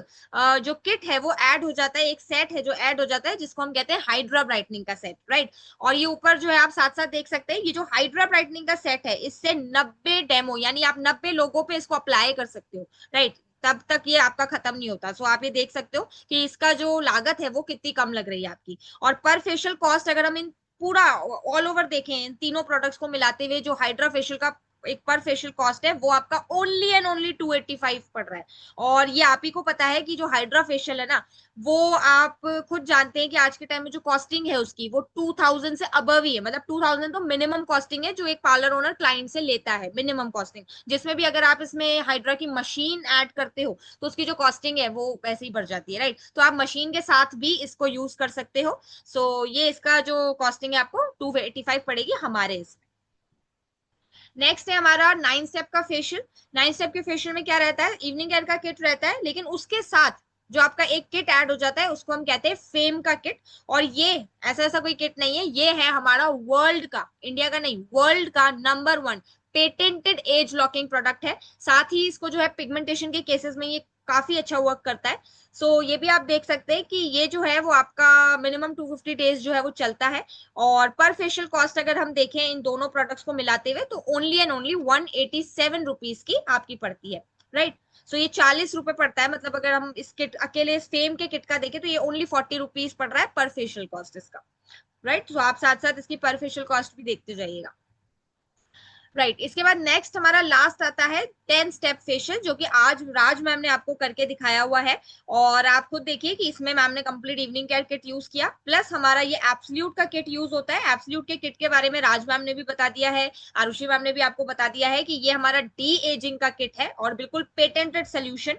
जो किट है वो ऐड हो जाता है, एक सेट है जो ऐड हो जाता है जिसको हम कहते हैं हाइड्रा ब्राइटनिंग का सेट, राइट। और ये ऊपर जो है आप साथ साथ देख सकते हैं, ये जो हाइड्रा ब्राइटनिंग का सेट है इससे 90 डेमो, यानी आप 90 लोगों पे इसको अप्लाई कर सकते हो, राइट। तब तक ये आपका खत्म नहीं होता। सो आप ये देख सकते हो कि इसका जो लागत है वो कितनी कम लग रही है आपकी। और पर फेशियल कॉस्ट अगर हम इन पूरा ऑल ओवर देखें, इन तीनों प्रोडक्ट्स को मिलाते हुए जो हाइड्रा फेशियल का एक पर फेशियल कॉस्ट है वो आपका ओनली एंड ओनली 285 पड़ रहा है। और ये आप ही को पता है कि जो हाइड्रा फेशियल है ना, वो आप खुद जानते हैं कि आज के टाइम में जो कॉस्टिंग है उसकी वो 2000 से अबव ही है, मतलब 2000 तो मिनिमम कॉस्टिंग है जो एक पार्लर ओनर क्लाइंट से लेता है, मिनिमम कॉस्टिंग, जिसमें भी अगर आप इसमें हाइड्रा की मशीन ऐड करते हो तो उसकी जो कॉस्टिंग है वो वैसे ही बढ़ जाती है, राइट। तो आप मशीन के साथ भी इसको यूज कर सकते हो। सो ये इसका जो कॉस्टिंग है आपको 285 पड़ेगी हमारे इसमें। नेक्स्ट है हमारा 9 स्टेप का फेशियल। 9 स्टेप के फेशियल में क्या रहता है, इवनिंग केयर का किट रहता है, लेकिन उसके साथ जो आपका एक किट ऐड हो जाता है उसको हम कहते हैं फेम का किट। और ये ऐसा ऐसा कोई किट नहीं है, ये है हमारा वर्ल्ड का, इंडिया का नहीं, वर्ल्ड का number 1 patented edge locking product है। साथ ही इसको जो है पिगमेंटेशन के केसेस में ये काफी अच्छा वर्क करता है। सो ये भी आप देख सकते हैं कि ये जो है वो आपका मिनिमम 250 डेज जो है वो चलता है। और पर फेशियल कॉस्ट अगर हम देखें इन दोनों प्रोडक्ट्स को मिलाते हुए तो ओनली एंड ओनली 187 रुपीज की आपकी पड़ती है, राइट। सो ये 40 रुपए पड़ता है, मतलब अगर हम इस किट अकेले फेम के किट का देखें तो ये ओनली 40 रुपीज पड़ रहा है पर फेशियल कॉस्ट इसका, राइट। तो आप साथ साथ इसकी पर फेशियल कॉस्ट भी देखते जाइएगा, राइट। इसके बाद नेक्स्ट हमारा लास्ट आता है 10 स्टेप फेशियल, जो कि आज राज मैम ने आपको करके दिखाया हुआ है। और आप खुद देखिए कि इसमें मैम ने complete evening care kit use किया, प्लस हमारा ये एब्सोल्यूट का किट यूज होता है। एब्सोल्यूट के किट के बारे में राज मैम ने भी बता दिया है, आरुषि मैम ने भी आपको बता दिया है कि ये हमारा डी एजिंग का किट है और बिल्कुल पेटेंटेड सोल्यूशन।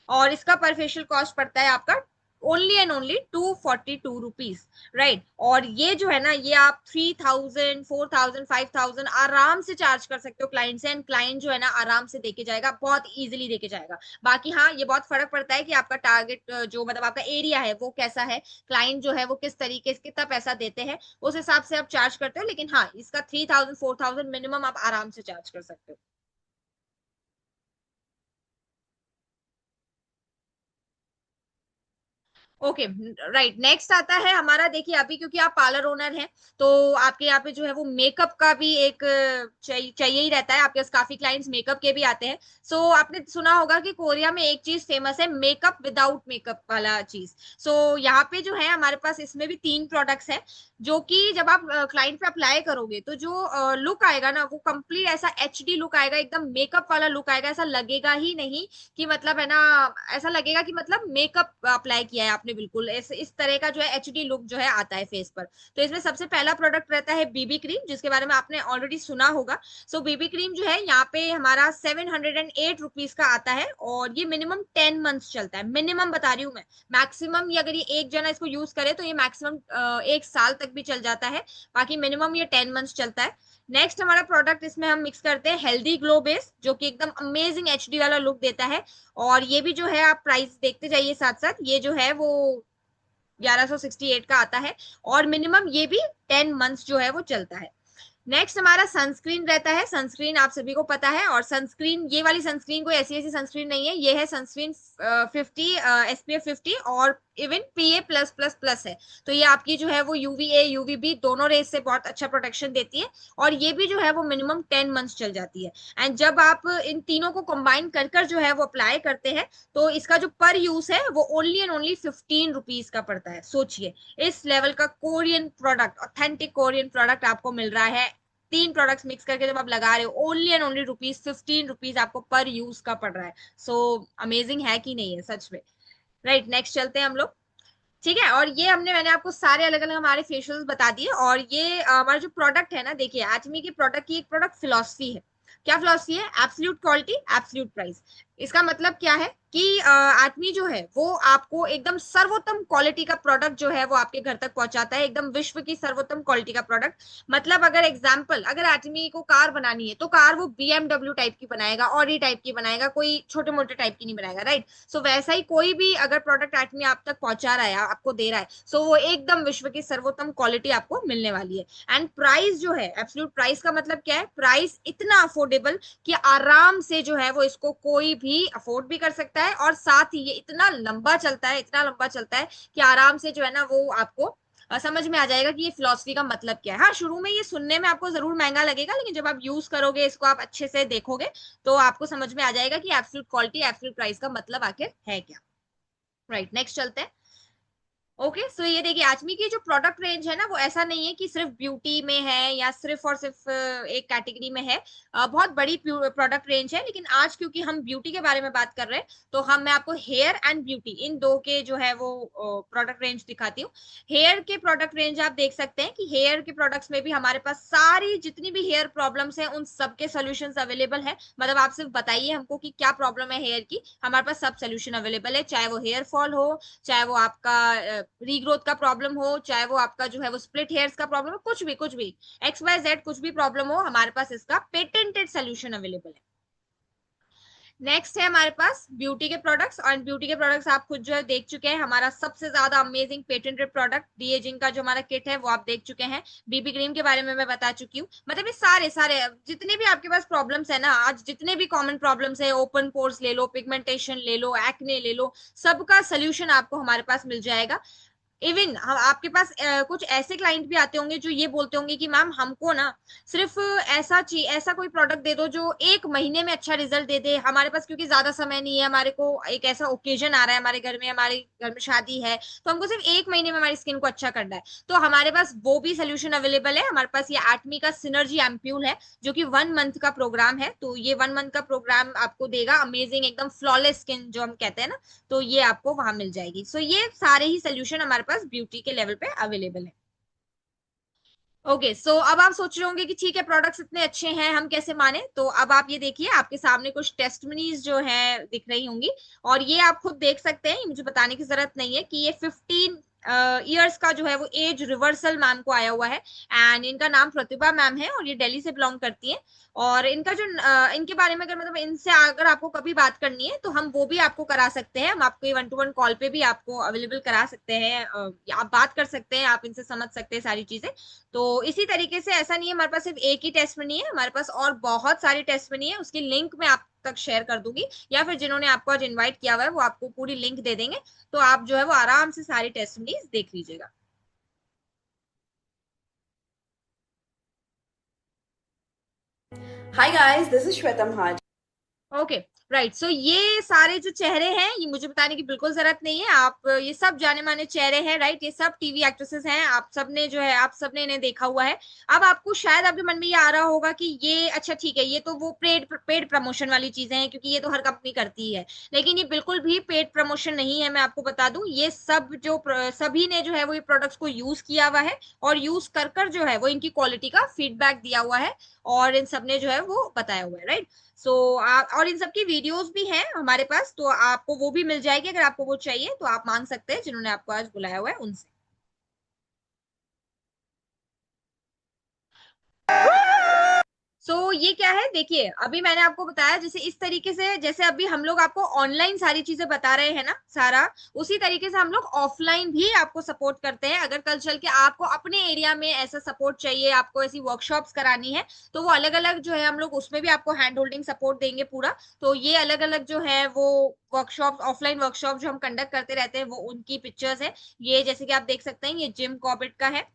और इसका पर फेशियल कॉस्ट पड़ता है आपका only and only 242 rupees, right. और ये जो है ना, ये आप 3000 4000 5000 आराम से चार्ज कर सकते हो क्लाइंट से, एंड क्लाइंट जो है ना आराम से देके जाएगा, बहुत इजीली देके जाएगा। बाकी हाँ, ये बहुत फर्क पड़ता है कि आपका टारगेट जो मतलब आपका एरिया है वो कैसा है, क्लाइंट जो है वो किस तरीके से कितना पैसा देते हैं, उस हिसाब से आप चार्ज करते हो। लेकिन हाँ, इसका 3000 4000 मिनिमम आप आराम से चार्ज कर सकते हो। Okay, right. नेक्स्ट आता है हमारा, देखिए अभी क्योंकि आप पार्लर ओनर हैं तो आपके यहाँ पे जो है वो मेकअप का भी एक चाहिए ही रहता है, आपके पास काफी क्लाइंट्स मेकअप के भी आते हैं। सो आपने सुना होगा कि कोरिया में एक चीज फेमस है, मेकअप विदाउट मेकअप वाला चीज। सो यहाँ पे जो है हमारे पास इसमें भी 3 प्रोडक्ट्स हैं, जो कि जब आप क्लाइंट पे अप्लाई करोगे तो जो लुक आएगा ना वो कंप्लीट ऐसा HD लुक आएगा, एकदम मेकअप वाला लुक आएगा। ऐसा लगेगा ही नहीं कि मतलब है ना, ऐसा लगेगा कि मतलब मेकअप अप्लाई किया है आपने, बिल्कुल इस तरह का जो है HD लुक जो है आता है फेस पर। तो इसमें सबसे पहला प्रोडक्ट रहता है बीबी क्रीम, जिसके बारे में आपने ऑलरेडी सुना होगा। सो बीबी क्रीम जो है यहाँ पे हमारा 708 रुपीज का आता है, और ये मिनिमम 10 मंथ्स चलता है, मिनिमम बता रही हूँ मैं। मैक्सिमम अगर ये एक जना इसको यूज करे तो ये मैक्सिमम 1 साल तक भी चल जाता है, बाकी मिनिमम ये 10 मंथ्स चलता है। नेक्स्ट हमारा प्रोडक्ट इसमें हम मिक्स करते हैं हेल्दी ग्लो बेस, जो कि एकदम अमेजिंग HD वाला लुक देता है। और ये भी जो है आप प्राइस देखते जाइए साथ साथ, ये जो है वो 1168 का आता है, और मिनिमम ये भी 10 मंथ्स जो है वो चलता है। नेक्स्ट हमारा सनस्क्रीन रहता है। सनस्क्रीन आप सभी को पता है, और सनस्क्रीन, ये वाली सनस्क्रीन कोई ऐसी ऐसी सनस्क्रीन नहीं है, ये है सनस्क्रीन 50 SPF 50 और इवन PA+++ है। तो ये आपकी जो है वो UVA UVB दोनों रेस से बहुत अच्छा प्रोटेक्शन देती है, और ये भी जो है वो मिनिमम 10 मंथ्स चल जाती है। एंड जब आप इन तीनों को कंबाइन कर कर जो है वो अप्लाई करते हैं तो इसका जो पर यूज है वो ओनली एंड ओनली 15 रुपीज का पड़ता है। सोचिए, इस लेवल का Korean product, authentic Korean product आपको मिल रहा है। 3 प्रोडक्ट्स मिक्स करके जब आप लगा रहे हो, ओनली एंड ओनली 15 रुपीज आपको पर यूज का पड़ रहा है। सो अमेजिंग है कि नहीं है सच में, राइट। नेक्स्ट चलते हैं हम लोग, ठीक है। और ये मैंने आपको सारे अलग अलग हमारे फेशियल्स बता दिए। और ये हमारा जो प्रोडक्ट है ना, देखिए एटमी के प्रोडक्ट की एक प्रोडक्ट फिलॉसफी है। क्या फिलॉसफी है? Absolute quality absolute price. इसका मतलब क्या है कि आदमी जो है वो आपको एकदम सर्वोत्तम क्वालिटी का प्रोडक्ट जो है वो आपके घर तक पहुंचाता है, एकदम विश्व की सर्वोत्तम क्वालिटी का प्रोडक्ट। मतलब अगर एग्जाम्पल, अगर आदमी को कार बनानी है तो कार वो BMW टाइप की बनाएगा, ऑडी टाइप की बनाएगा, कोई छोटे मोटे टाइप की नहीं बनाएगा, राइट। सो वैसा ही कोई भी अगर प्रोडक्ट आदमी आप तक पहुंचा रहा है, आपको दे रहा है, सो वो एकदम विश्व की सर्वोत्तम क्वालिटी आपको मिलने वाली है। एंड प्राइस जो है, एब्सोल्यूट प्राइस का मतलब क्या है, प्राइस इतना अफोर्डेबल कि आराम से जो है वो इसको कोई भी अफोर्ड भी कर सकता है, और साथ ही ये इतना लंबा चलता है, इतना लंबा चलता है कि आराम से जो है ना वो आपको समझ में आ जाएगा कि ये फिलॉसफी का मतलब क्या है। हाँ, शुरू में ये सुनने में आपको जरूर महंगा लगेगा, लेकिन जब आप यूज करोगे इसको, आप अच्छे से देखोगे, तो आपको समझ में आ जाएगा कि एब्सोल्यूट क्वालिटी, एब्सोल्यूट प्राइस का मतलब आखिर है क्या। राइट, नेक्स्ट चलते हैं। ओके, सो ये देखिए, आचमी की जो प्रोडक्ट रेंज है ना, वो ऐसा नहीं है कि सिर्फ ब्यूटी में है या सिर्फ और सिर्फ एक कैटेगरी में है। बहुत बड़ी प्रोडक्ट रेंज है, लेकिन आज क्योंकि हम ब्यूटी के बारे में बात कर रहे हैं, तो मैं आपको हेयर एंड ब्यूटी इन दो के जो है वो प्रोडक्ट रेंज दिखाती हूँ। हेयर के प्रोडक्ट रेंज आप देख सकते हैं कि हेयर के प्रोडक्ट्स में भी हमारे पास सारी जितनी भी हेयर प्रॉब्लम्स हैं उन सबके सोल्यूशंस अवेलेबल है। मतलब आप सिर्फ बताइए हमको कि क्या प्रॉब्लम है हेयर की, हमारे पास सब सोल्यूशन अवेलेबल है, चाहे वो हेयर फॉल हो, चाहे वो आपका रीग्रोथ का प्रॉब्लम हो, चाहे वो आपका जो है वो स्प्लिट हेयर्स का प्रॉब्लम हो, कुछ भी XYZ कुछ भी प्रॉब्लम हो, हमारे पास इसका पेटेंटेड सोल्यूशन अवेलेबल है। नेक्स्ट है हमारे पास ब्यूटी के प्रोडक्ट्स, और ब्यूटी के प्रोडक्ट्स आप खुद जो है देख चुके हैं। हमारा सबसे ज्यादा amazing patented product D ageing का जो हमारा किट है वो आप देख चुके हैं। बीबी क्रीम के बारे में मैं बता चुकी हूँ। मतलब ये सारे जितने भी आपके पास प्रॉब्लम्स है ना, आज जितने भी कॉमन प्रॉब्लम्स है, ओपन पोर्स ले लो, पिगमेंटेशन ले लो, एक्ने ले लो, सबका सोल्यूशन आपको हमारे पास मिल जाएगा। इवन हम आपके पास कुछ ऐसे क्लाइंट भी आते होंगे जो ये बोलते होंगे कि मैम हमको ना सिर्फ ऐसा कोई प्रोडक्ट दे दो जो 1 महीने में अच्छा रिजल्ट दे दे। हमारे पास क्योंकि ज्यादा समय नहीं है, हमारे को एक ऐसा ओकेजन आ रहा है, हमारे घर में शादी है, तो हमको सिर्फ 1 महीने में हमारी स्किन को अच्छा करना है, तो हमारे पास वो भी सोल्यूशन अवेलेबल है। हमारे पास ये एटमी का सिनर्जी एम्प्यूल है, जो कि 1 मंथ का प्रोग्राम है। तो ये 1 मंथ का प्रोग्राम आपको देगा अमेजिंग, एकदम फ्लॉलेस स्किन जो हम कहते हैं ना, तो ये आपको वहां मिल जाएगी। सो ये सारे ही सोल्यूशन हमारे पास ब्यूटी के लेवल पे अवेलेबल है। ओके, सो अब आप सोच रहे होंगे कि ठीक है, प्रोडक्ट्स इतने अच्छे हैं, हम कैसे माने। तो अब आप ये देखिए, आपके सामने कुछ टेस्टमनीज जो है दिख रही होंगी, और ये आप खुद देख सकते हैं, मुझे बताने की जरूरत नहीं है कि ये 15 ईयर्स का जो है वो एज रिवर्सल मैम को आया हुआ है। एंड इनका नाम प्रतिभा मैम है, और ये दिल्ली से बिलोंग करती है। और इनका जो इनके बारे में अगर मतलब इनसे अगर आपको कभी बात करनी है, तो हम वो भी आपको करा सकते हैं। हम आपको 1-to-1 कॉल पे भी आपको अवेलेबल करा सकते हैं, आप बात कर सकते हैं, आप इनसे समझ सकते हैं सारी चीजें। तो इसी तरीके से ऐसा नहीं है हमारे पास सिर्फ एक ही टेस्ट मनी है, हमारे पास और बहुत सारी टेस्ट मनी है। उसकी लिंक मैं आप तक शेयर कर दूंगी, या फिर जिन्होंने आपको आज इनवाइट किया हुआ है वो आपको पूरी लिंक दे देंगे, तो आप जो है वो आराम से सारी टेस्ट मनीज देख लीजिएगा। Hi guys, this is Shweta Maharaj. Okay, right. So ये सारे जो चेहरे हैं, ये मुझे बताने की बिल्कुल जरूरत नहीं है, आप ये सब जाने माने चेहरे हैं, राइट। ये सब टीवी एक्ट्रेसेस हैं, आप सबने जो है आप सबने इन्हें देखा हुआ है। अब आपको शायद आपके मन में ये आ रहा होगा कि ये अच्छा ठीक है, ये तो वो पेड प्रमोशन वाली चीजें हैं, क्योंकि ये तो हर कंपनी करती है। लेकिन ये बिल्कुल भी पेड प्रमोशन नहीं है, मैं आपको बता दूं। ये सब जो सभी ने जो है वो ये प्रोडक्ट्स को यूज किया हुआ है, और यूज कर जो है वो इनकी क्वालिटी का फीडबैक दिया हुआ है, और इन सब ने जो है वो बताया हुआ है, राइट। सो और इन सब की वीडियोस भी हैं हमारे पास, तो आपको वो भी मिल जाएगी। अगर आपको वो चाहिए तो आप मांग सकते हैं, जिन्होंने आपको आज बुलाया हुआ है उनसे। ये क्या है, देखिए अभी मैंने आपको बताया, जैसे इस तरीके से, जैसे अभी हम लोग आपको ऑनलाइन सारी चीजें बता रहे हैं ना सारा, उसी तरीके से हम लोग ऑफलाइन भी आपको सपोर्ट करते हैं। अगर कल चल के आपको अपने एरिया में ऐसा सपोर्ट चाहिए, आपको ऐसी वर्कशॉप्स करानी है, तो वो अलग अलग जो है हम लोग उसमें भी आपको हैंड होल्डिंग सपोर्ट देंगे पूरा। तो ये अलग अलग जो है वो वर्कशॉप, ऑफलाइन वर्कशॉप जो हम कंडक्ट करते रहते हैं, वो उनकी पिक्चर्स है। ये जैसे कि आप देख सकते हैं, ये जिम कॉर्बेट का है।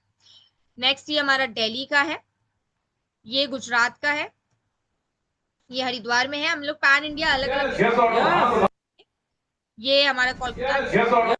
नेक्स्ट ये हमारा दिल्ली का है, ये गुजरात का है, ये हरिद्वार में है। हम लोग पैन इंडिया अलग अलग, ये हमारा कोलकाता।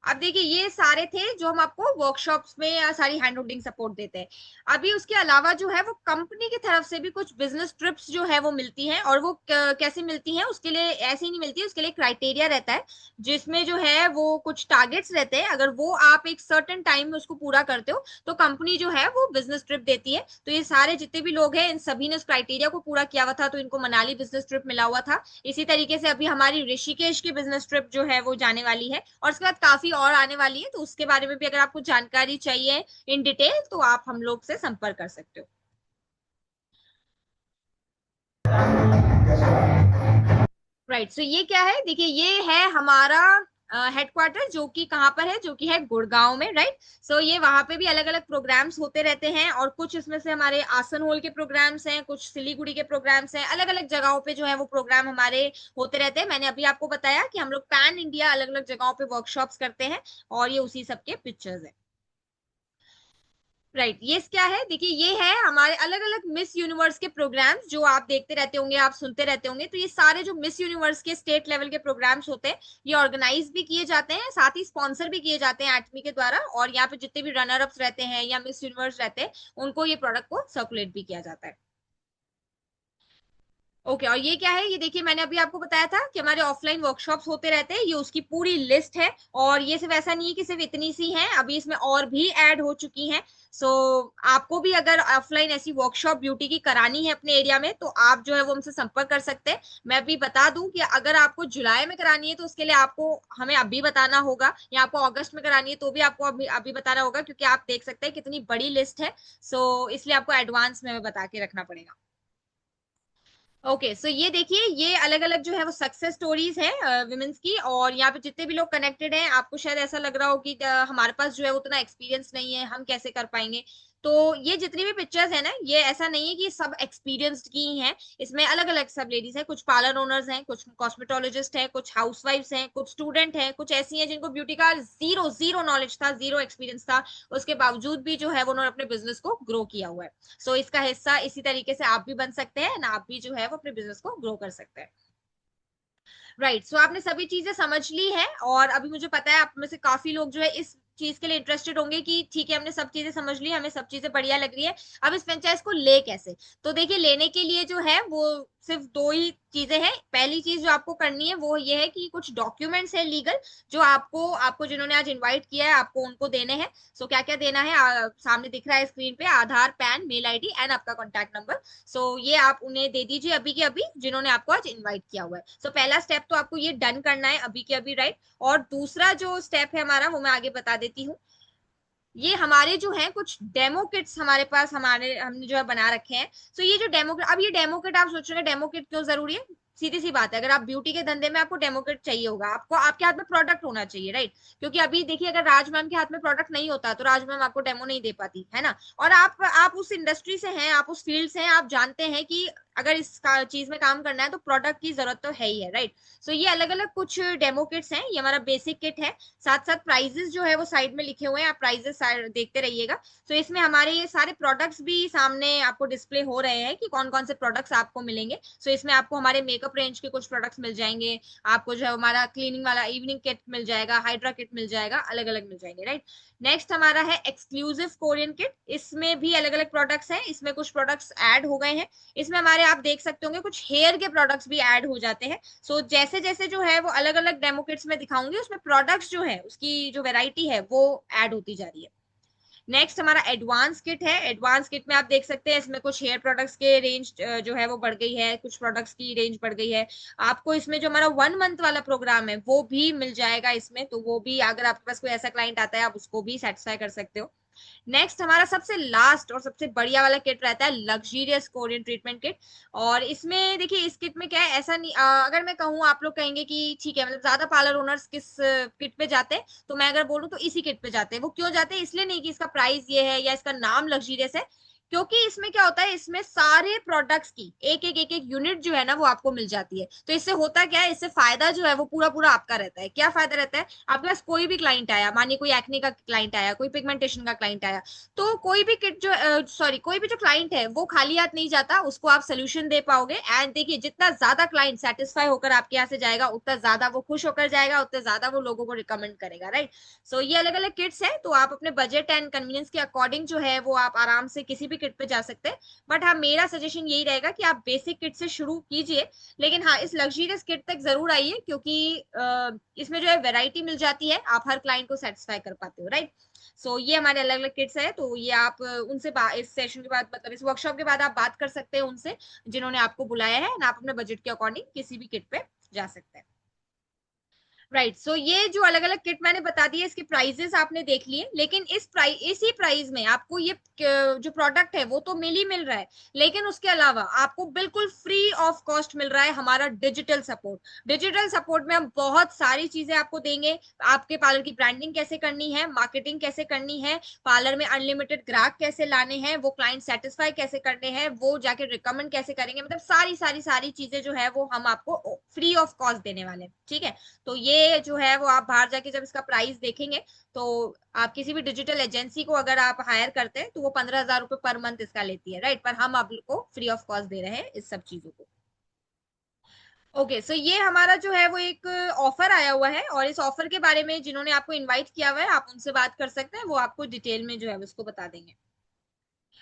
अब देखिए ये सारे थे जो हम आपको वर्कशॉप्स में या सारी हैंड होल्डिंग सपोर्ट देते हैं। अभी उसके अलावा जो है वो कंपनी की तरफ से भी कुछ बिजनेस ट्रिप्स जो है वो मिलती हैं, और वो कैसे मिलती हैं, उसके लिए ऐसे ही नहीं मिलती है, उसके लिए क्राइटेरिया रहता है जिसमें जो है वो कुछ टारगेट्स रहते हैं। अगर वो आप एक सर्टेन टाइम में उसको पूरा करते हो तो कंपनी जो है वो बिजनेस ट्रिप देती है। तो ये सारे जितने भी लोग हैं इन सभी ने उस क्राइटेरिया को पूरा किया हुआ था, तो इनको मनाली बिजनेस ट्रिप मिला हुआ था। इसी तरीके से अभी हमारी ऋषिकेश की बिजनेस ट्रिप जो है वो जाने वाली है, और उसके बाद काफी और आने वाली है। तो उसके बारे में भी अगर आपको जानकारी चाहिए इन डिटेल तो आप हम लोग से संपर्क कर सकते हो। राइट, सो ये क्या है, देखिए ये है हमारा हेडक्वार्टर, जो कि कहाँ पर है, जो कि है गुड़गांव में। राइट, सो ये वहां पे भी अलग अलग प्रोग्राम्स होते रहते हैं, और कुछ इसमें से हमारे आसन होल के प्रोग्राम्स हैं, कुछ सिलीगुड़ी के प्रोग्राम्स हैं, अलग अलग जगहों पे जो है वो प्रोग्राम हमारे होते रहते हैं। मैंने अभी आपको बताया कि हम लोग पैन इंडिया अलग अलग जगहों पे वर्कशॉप्स करते हैं, और ये उसी सबके पिक्चर्स है। राइट, ये क्या है, देखिए ये है हमारे अलग अलग मिस यूनिवर्स के प्रोग्राम्स जो आप देखते रहते होंगे, आप सुनते रहते होंगे। तो ये सारे जो मिस यूनिवर्स के स्टेट लेवल के प्रोग्राम्स होते हैं, ये ऑर्गेनाइज भी किए जाते हैं, साथ ही स्पॉन्सर भी किए जाते हैं एटमी के द्वारा, और यहाँ पे जितने भी रनर अप्स रहते हैं या मिस यूनिवर्स रहते हैं उनको ये प्रोडक्ट को सर्कुलेट भी किया जाता है। ओके, और ये क्या है, ये देखिए मैंने अभी आपको बताया था कि हमारे ऑफलाइन वर्कशॉप्स होते रहते हैं, ये उसकी पूरी लिस्ट है। और ये सिर्फ ऐसा नहीं है कि सिर्फ इतनी सी हैं, अभी इसमें और भी ऐड हो चुकी हैं। सो आपको भी अगर ऑफलाइन ऐसी वर्कशॉप ब्यूटी की करानी है अपने एरिया में, तो आप जो है वो हमसे संपर्क कर सकते हैं। मैं अभी बता दूं कि अगर आपको जुलाई में करानी है तो उसके लिए आपको हमें अभी बताना होगा, या आपको अगस्त में करानी है तो भी आपको अभी बताना होगा, क्योंकि आप देख सकते हैं कितनी बड़ी लिस्ट है। सो इसलिए आपको एडवांस में बता के रखना पड़ेगा। ओके, सो ये देखिए ये अलग अलग जो है वो सक्सेस स्टोरीज है विमेंस की, और यहाँ पे जितने भी लोग कनेक्टेड हैं, आपको शायद ऐसा लग रहा हो कि हमारे पास जो है उतना एक्सपीरियंस नहीं है, हम कैसे कर पाएंगे। तो ये जितनी भी पिक्चर्स है ना, ये ऐसा नहीं है कि सब एक्सपीरियंस्ड की ही हैं, इसमें अलग अलग सब लेडीज हैं, कुछ पार्लर ओनर्स हैं, कुछ कॉस्मेटोलॉजिस्ट हैं, कुछ हाउसवाइफ्स हैं, कुछ स्टूडेंट हैं, कुछ ऐसी हैं जिनको ब्यूटी का जीरो जीरो नॉलेज था, जीरो एक्सपीरियंस था, उसके बावजूद भी जो है वो उन्होंने अपने बिजनेस को ग्रो किया हुआ है। सो इसका हिस्सा इसी तरीके से आप भी बन सकते हैं ना, आप भी जो है वो अपने बिजनेस को ग्रो कर सकते हैं। राइट, सो आपने सभी चीजें समझ ली है, और अभी मुझे पता है आप में से काफी लोग जो है इस चीज के लिए इंटरेस्टेड होंगे कि ठीक है हमने सब चीजें समझ ली, हमें सब चीजें बढ़िया लग रही है, अब इस फ्रेंचाइज को ले कैसे। तो देखिए लेने के लिए जो है वो सिर्फ दो ही चीजें हैं। पहली चीज जो आपको करनी है वो ये है कि कुछ डॉक्यूमेंट्स है लीगल, जो आपको आपको जिन्होंने आज इनवाइट किया है आपको उनको देने हैं। सो क्या क्या देना है, सामने दिख रहा है स्क्रीन पे, आधार, पैन, मेल आईडी एंड आपका कॉन्टैक्ट नंबर। सो ये आप उन्हें दे दीजिए अभी के अभी, जिन्होंने आपको आज इन्वाइट किया हुआ है। सो पहला स्टेप तो आपको ये डन करना है अभी के अभी। राइट, और दूसरा जो स्टेप है हमारा वो मैं आगे बता देती हूँ। ये हमारे जो है कुछ डेमो किट्स हमारे पास हमने जो है बना रखे हैं। सो ये जो डेमो किट, अब ये डेमो किट आप सोच रहे हैं डेमो किट क्यों जरूरी है, सीधी सी बात है, अगर आप ब्यूटी के धंधे में आपको डेमो किट चाहिए होगा, आपको आपके हाथ में प्रोडक्ट होना चाहिए। राइट, क्योंकि अभी देखिए अगर राज मैम के हाथ में प्रोडक्ट नहीं होता तो राज मैम आपको डेमो नहीं दे पाती है ना। और आप उस इंडस्ट्री से हैं, आप उस फील्ड से हैं, आप जानते हैं कि अगर इस चीज में काम करना है तो प्रोडक्ट की जरूरत तो है ही है। राइट, सो ये अलग अलग कुछ डेमो किट्स हैं, ये हमारा बेसिक किट है। साथ साथ प्राइजेस जो है वो साइड में लिखे हुए हैं, आप प्राइजेस देखते रहिएगा। सो इसमें हमारे ये सारे प्रोडक्ट्स भी सामने आपको डिस्प्ले हो रहे हैं कि कौन कौन से प्रोडक्ट्स आपको मिलेंगे। सो इसमें आपको हमारे मेकअप रेंज के कुछ प्रोडक्ट्स मिल जाएंगे, आपको जो है हमारा क्लीनिंग वाला इवनिंग किट मिल जाएगा, हाइड्रा किट मिल जाएगा, अलग अलग मिल जाएंगे। राइट, नेक्स्ट हमारा है एक्सक्लूसिव कोरियन किट, इसमें भी अलग अलग प्रोडक्ट्स हैं, इसमें कुछ प्रोडक्ट्स ऐड हो गए हैं। इसमें हमारे आप देख सकते होंगे कुछ हेयर के प्रोडक्ट्स भी ऐड हो जाते हैं। सो जैसे जैसे जो है वो अलग अलग डेमो किट्स में दिखाऊंगी, उसमें प्रोडक्ट्स जो है उसकी जो वेराइटी है वो ऐड होती जा रही है। नेक्स्ट हमारा एडवांस किट है, एडवांस किट में आप देख सकते हैं इसमें कुछ हेयर प्रोडक्ट्स के रेंज जो है वो बढ़ गई है, कुछ प्रोडक्ट्स की रेंज बढ़ गई है। आपको इसमें जो हमारा 1 मंथ वाला प्रोग्राम है वो भी मिल जाएगा इसमें, तो वो भी अगर आपके पास कोई ऐसा क्लाइंट आता है आप उसको भी सेटिस्फाई कर सकते हो। नेक्स्ट हमारा सबसे लास्ट और सबसे बढ़िया वाला किट रहता है लग्जरियस कोरियन ट्रीटमेंट किट। और इसमें देखिए इस किट में क्या है, ऐसा नहीं अगर मैं कहूँ आप लोग कहेंगे कि ठीक है मतलब ज्यादा पार्लर ओनर्स किस किट पे जाते हैं, तो मैं अगर बोलूँ तो इसी किट पे जाते हैं। वो क्यों जाते हैं, इसलिए नहीं कि इसका प्राइस ये है या इसका नाम लग्जरियस है, क्योंकि इसमें क्या होता है, इसमें सारे प्रोडक्ट्स की एक एक यूनिट जो है ना वो आपको मिल जाती है। तो इससे होता क्या है, इससे फायदा जो है वो पूरा पूरा आपका रहता है। क्या फायदा रहता है, आपके पास कोई भी क्लाइंट आया, मानिए कोई एक्ने का क्लाइंट आया, कोई पिगमेंटेशन का क्लाइंट आया, तो कोई भी किट जो कोई भी जो क्लाइंट है वो खाली हाथ नहीं जाता, उसको आप सोल्यूशन दे पाओगे। एंड देखिए, जितना ज्यादा क्लाइंट सेटिस्फाई होकर आपके यहाँ से जाएगा, उतना ज्यादा वो खुश होकर जाएगा, उतना ज्यादा वो लोगों को रिकमेंड करेगा, राइट। सो ये अलग अलग किट्स है, तो आप अपने बजट एंड कन्वीनियंस के अकॉर्डिंग जो है वो आप आराम से किसी भी किट पे जा सकते हैं। बट हाँ, मेरा सजेशन यही रहेगा कि आप बेसिक किट से शुरू कीजिए, लेकिन हाँ इस लग्जरियस किट तक जरूर आइए, क्योंकि इसमें जो है वैरायटी मिल जाती है, आप हर क्लाइंट को सेटिस्फाई कर पाते हो, राइट। सो ये हमारे अलग अलग किट्स है, तो ये आप उनसे इस सेशन के बाद, मतलब इस वर्कशॉप के बाद आप बात कर सकते हैं उनसे जिन्होंने आपको बुलाया है, ना आप अपने बजट के अकॉर्डिंग किसी भी किट पे जा सकते हैं, राइट। सो ये जो अलग अलग किट मैंने बता दी है, इसके प्राइजेस आपने देख लिए, लेकिन इसी प्राइस में आपको ये जो प्रोडक्ट है वो तो मिल रहा है, लेकिन उसके अलावा आपको बिल्कुल फ्री ऑफ कॉस्ट मिल रहा है हमारा डिजिटल सपोर्ट। डिजिटल सपोर्ट में हम बहुत सारी चीजें आपको देंगे, आपके पार्लर की ब्रांडिंग कैसे करनी है, मार्केटिंग कैसे करनी है, पार्लर में अनलिमिटेड ग्राहक कैसे लाने हैं, वो क्लाइंट सेटिस्फाई कैसे करने हैं, वो जाके रिकमेंड कैसे करेंगे, मतलब सारी चीजें जो है वो हम आपको फ्री ऑफ कॉस्ट देने वाले हैं, ठीक है। तो ये जो है वो आप बाहर जाके जब इसका प्राइस देखेंगे, तो आप किसी भी डिजिटल एजेंसी को अगर आप हायर करते हैं तो वो 15,000 रुपए पर मंथ इसका लेती है, राइट। पर हम आपको फ्री ऑफ कॉस्ट दे रहे हैं इस सब चीजों को। ओके, सो ये हमारा जो है वो एक ऑफर आया हुआ है, और इस ऑफर के बारे में जिन्होंने आपको इनवाइट किया हुआ है आप उनसे बात कर सकते हैं, वो आपको डिटेल में जो है उसको बता देंगे।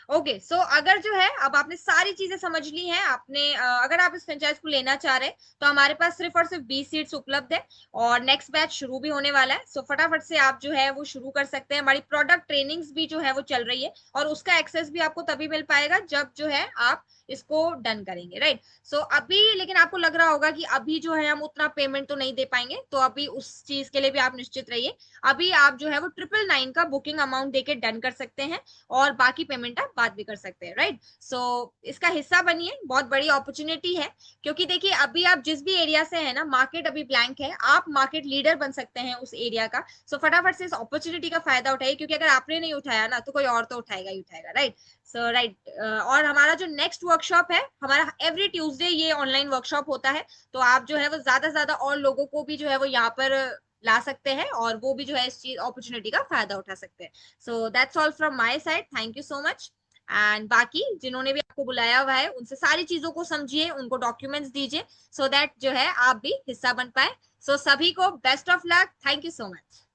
ओके, सो अगर जो है अब आपने सारी चीजें समझ ली हैं, आपने अगर आप इस फ्रेंचाइज को लेना चाह रहे हैं तो हमारे पास सिर्फ और सिर्फ 20 सीट्स उपलब्ध है, और नेक्स्ट बैच शुरू भी होने वाला है। सो फटाफट से आप जो है वो शुरू कर सकते हैं। हमारी प्रोडक्ट ट्रेनिंग्स भी जो है वो चल रही है, और उसका एक्सेस भी आपको तभी मिल पाएगा जब जो है आप इसको डन करेंगे, राइट। सो अभी लेकिन आपको लग रहा होगा कि अभी जो है हम उतना पेमेंट तो नहीं दे पाएंगे, तो अभी उस चीज के लिए भी आप निश्चित रहिए। अभी आप जो है वो 999 का बुकिंग अमाउंट देके डन कर सकते हैं, और बाकी पेमेंट आप बाद भी कर सकते हैं, राइट। सो इसका हिस्सा बनिए, बहुत बड़ी अपॉर्चुनिटी है, क्योंकि देखिए अभी आप जिस भी एरिया से है ना, मार्केट अभी ब्लैंक है, आप मार्केट लीडर बन सकते हैं उस एरिया का। सो फटाफट से इस अपॉर्चुनिटी का फायदा उठाइए, क्योंकि अगर आपने नहीं उठाया ना तो कोई और तो उठाएगा ही उठाएगा, राइट। सो राइट, और हमारा जो नेक्स्ट वर्कशॉप है, हमारा एवरी ट्यूसडे ये ऑनलाइन वर्कशॉप होता है, तो आप जो है वो ज्यादा से ज्यादा और लोगों को भी जो है वो यहाँ पर ला सकते हैं, और वो भी जो है इस चीज अपॉर्चुनिटी का फायदा उठा सकते हैं। So that's all from my side, thank you so much. And बाकी जिन्होंने भी आपको बुलाया हुआ है उनसे सारी चीजों को समझिए, उनको डॉक्यूमेंट्स दीजिए, सो दैट जो है आप भी हिस्सा बन पाए। सो सभी को best of luck, thank you so much.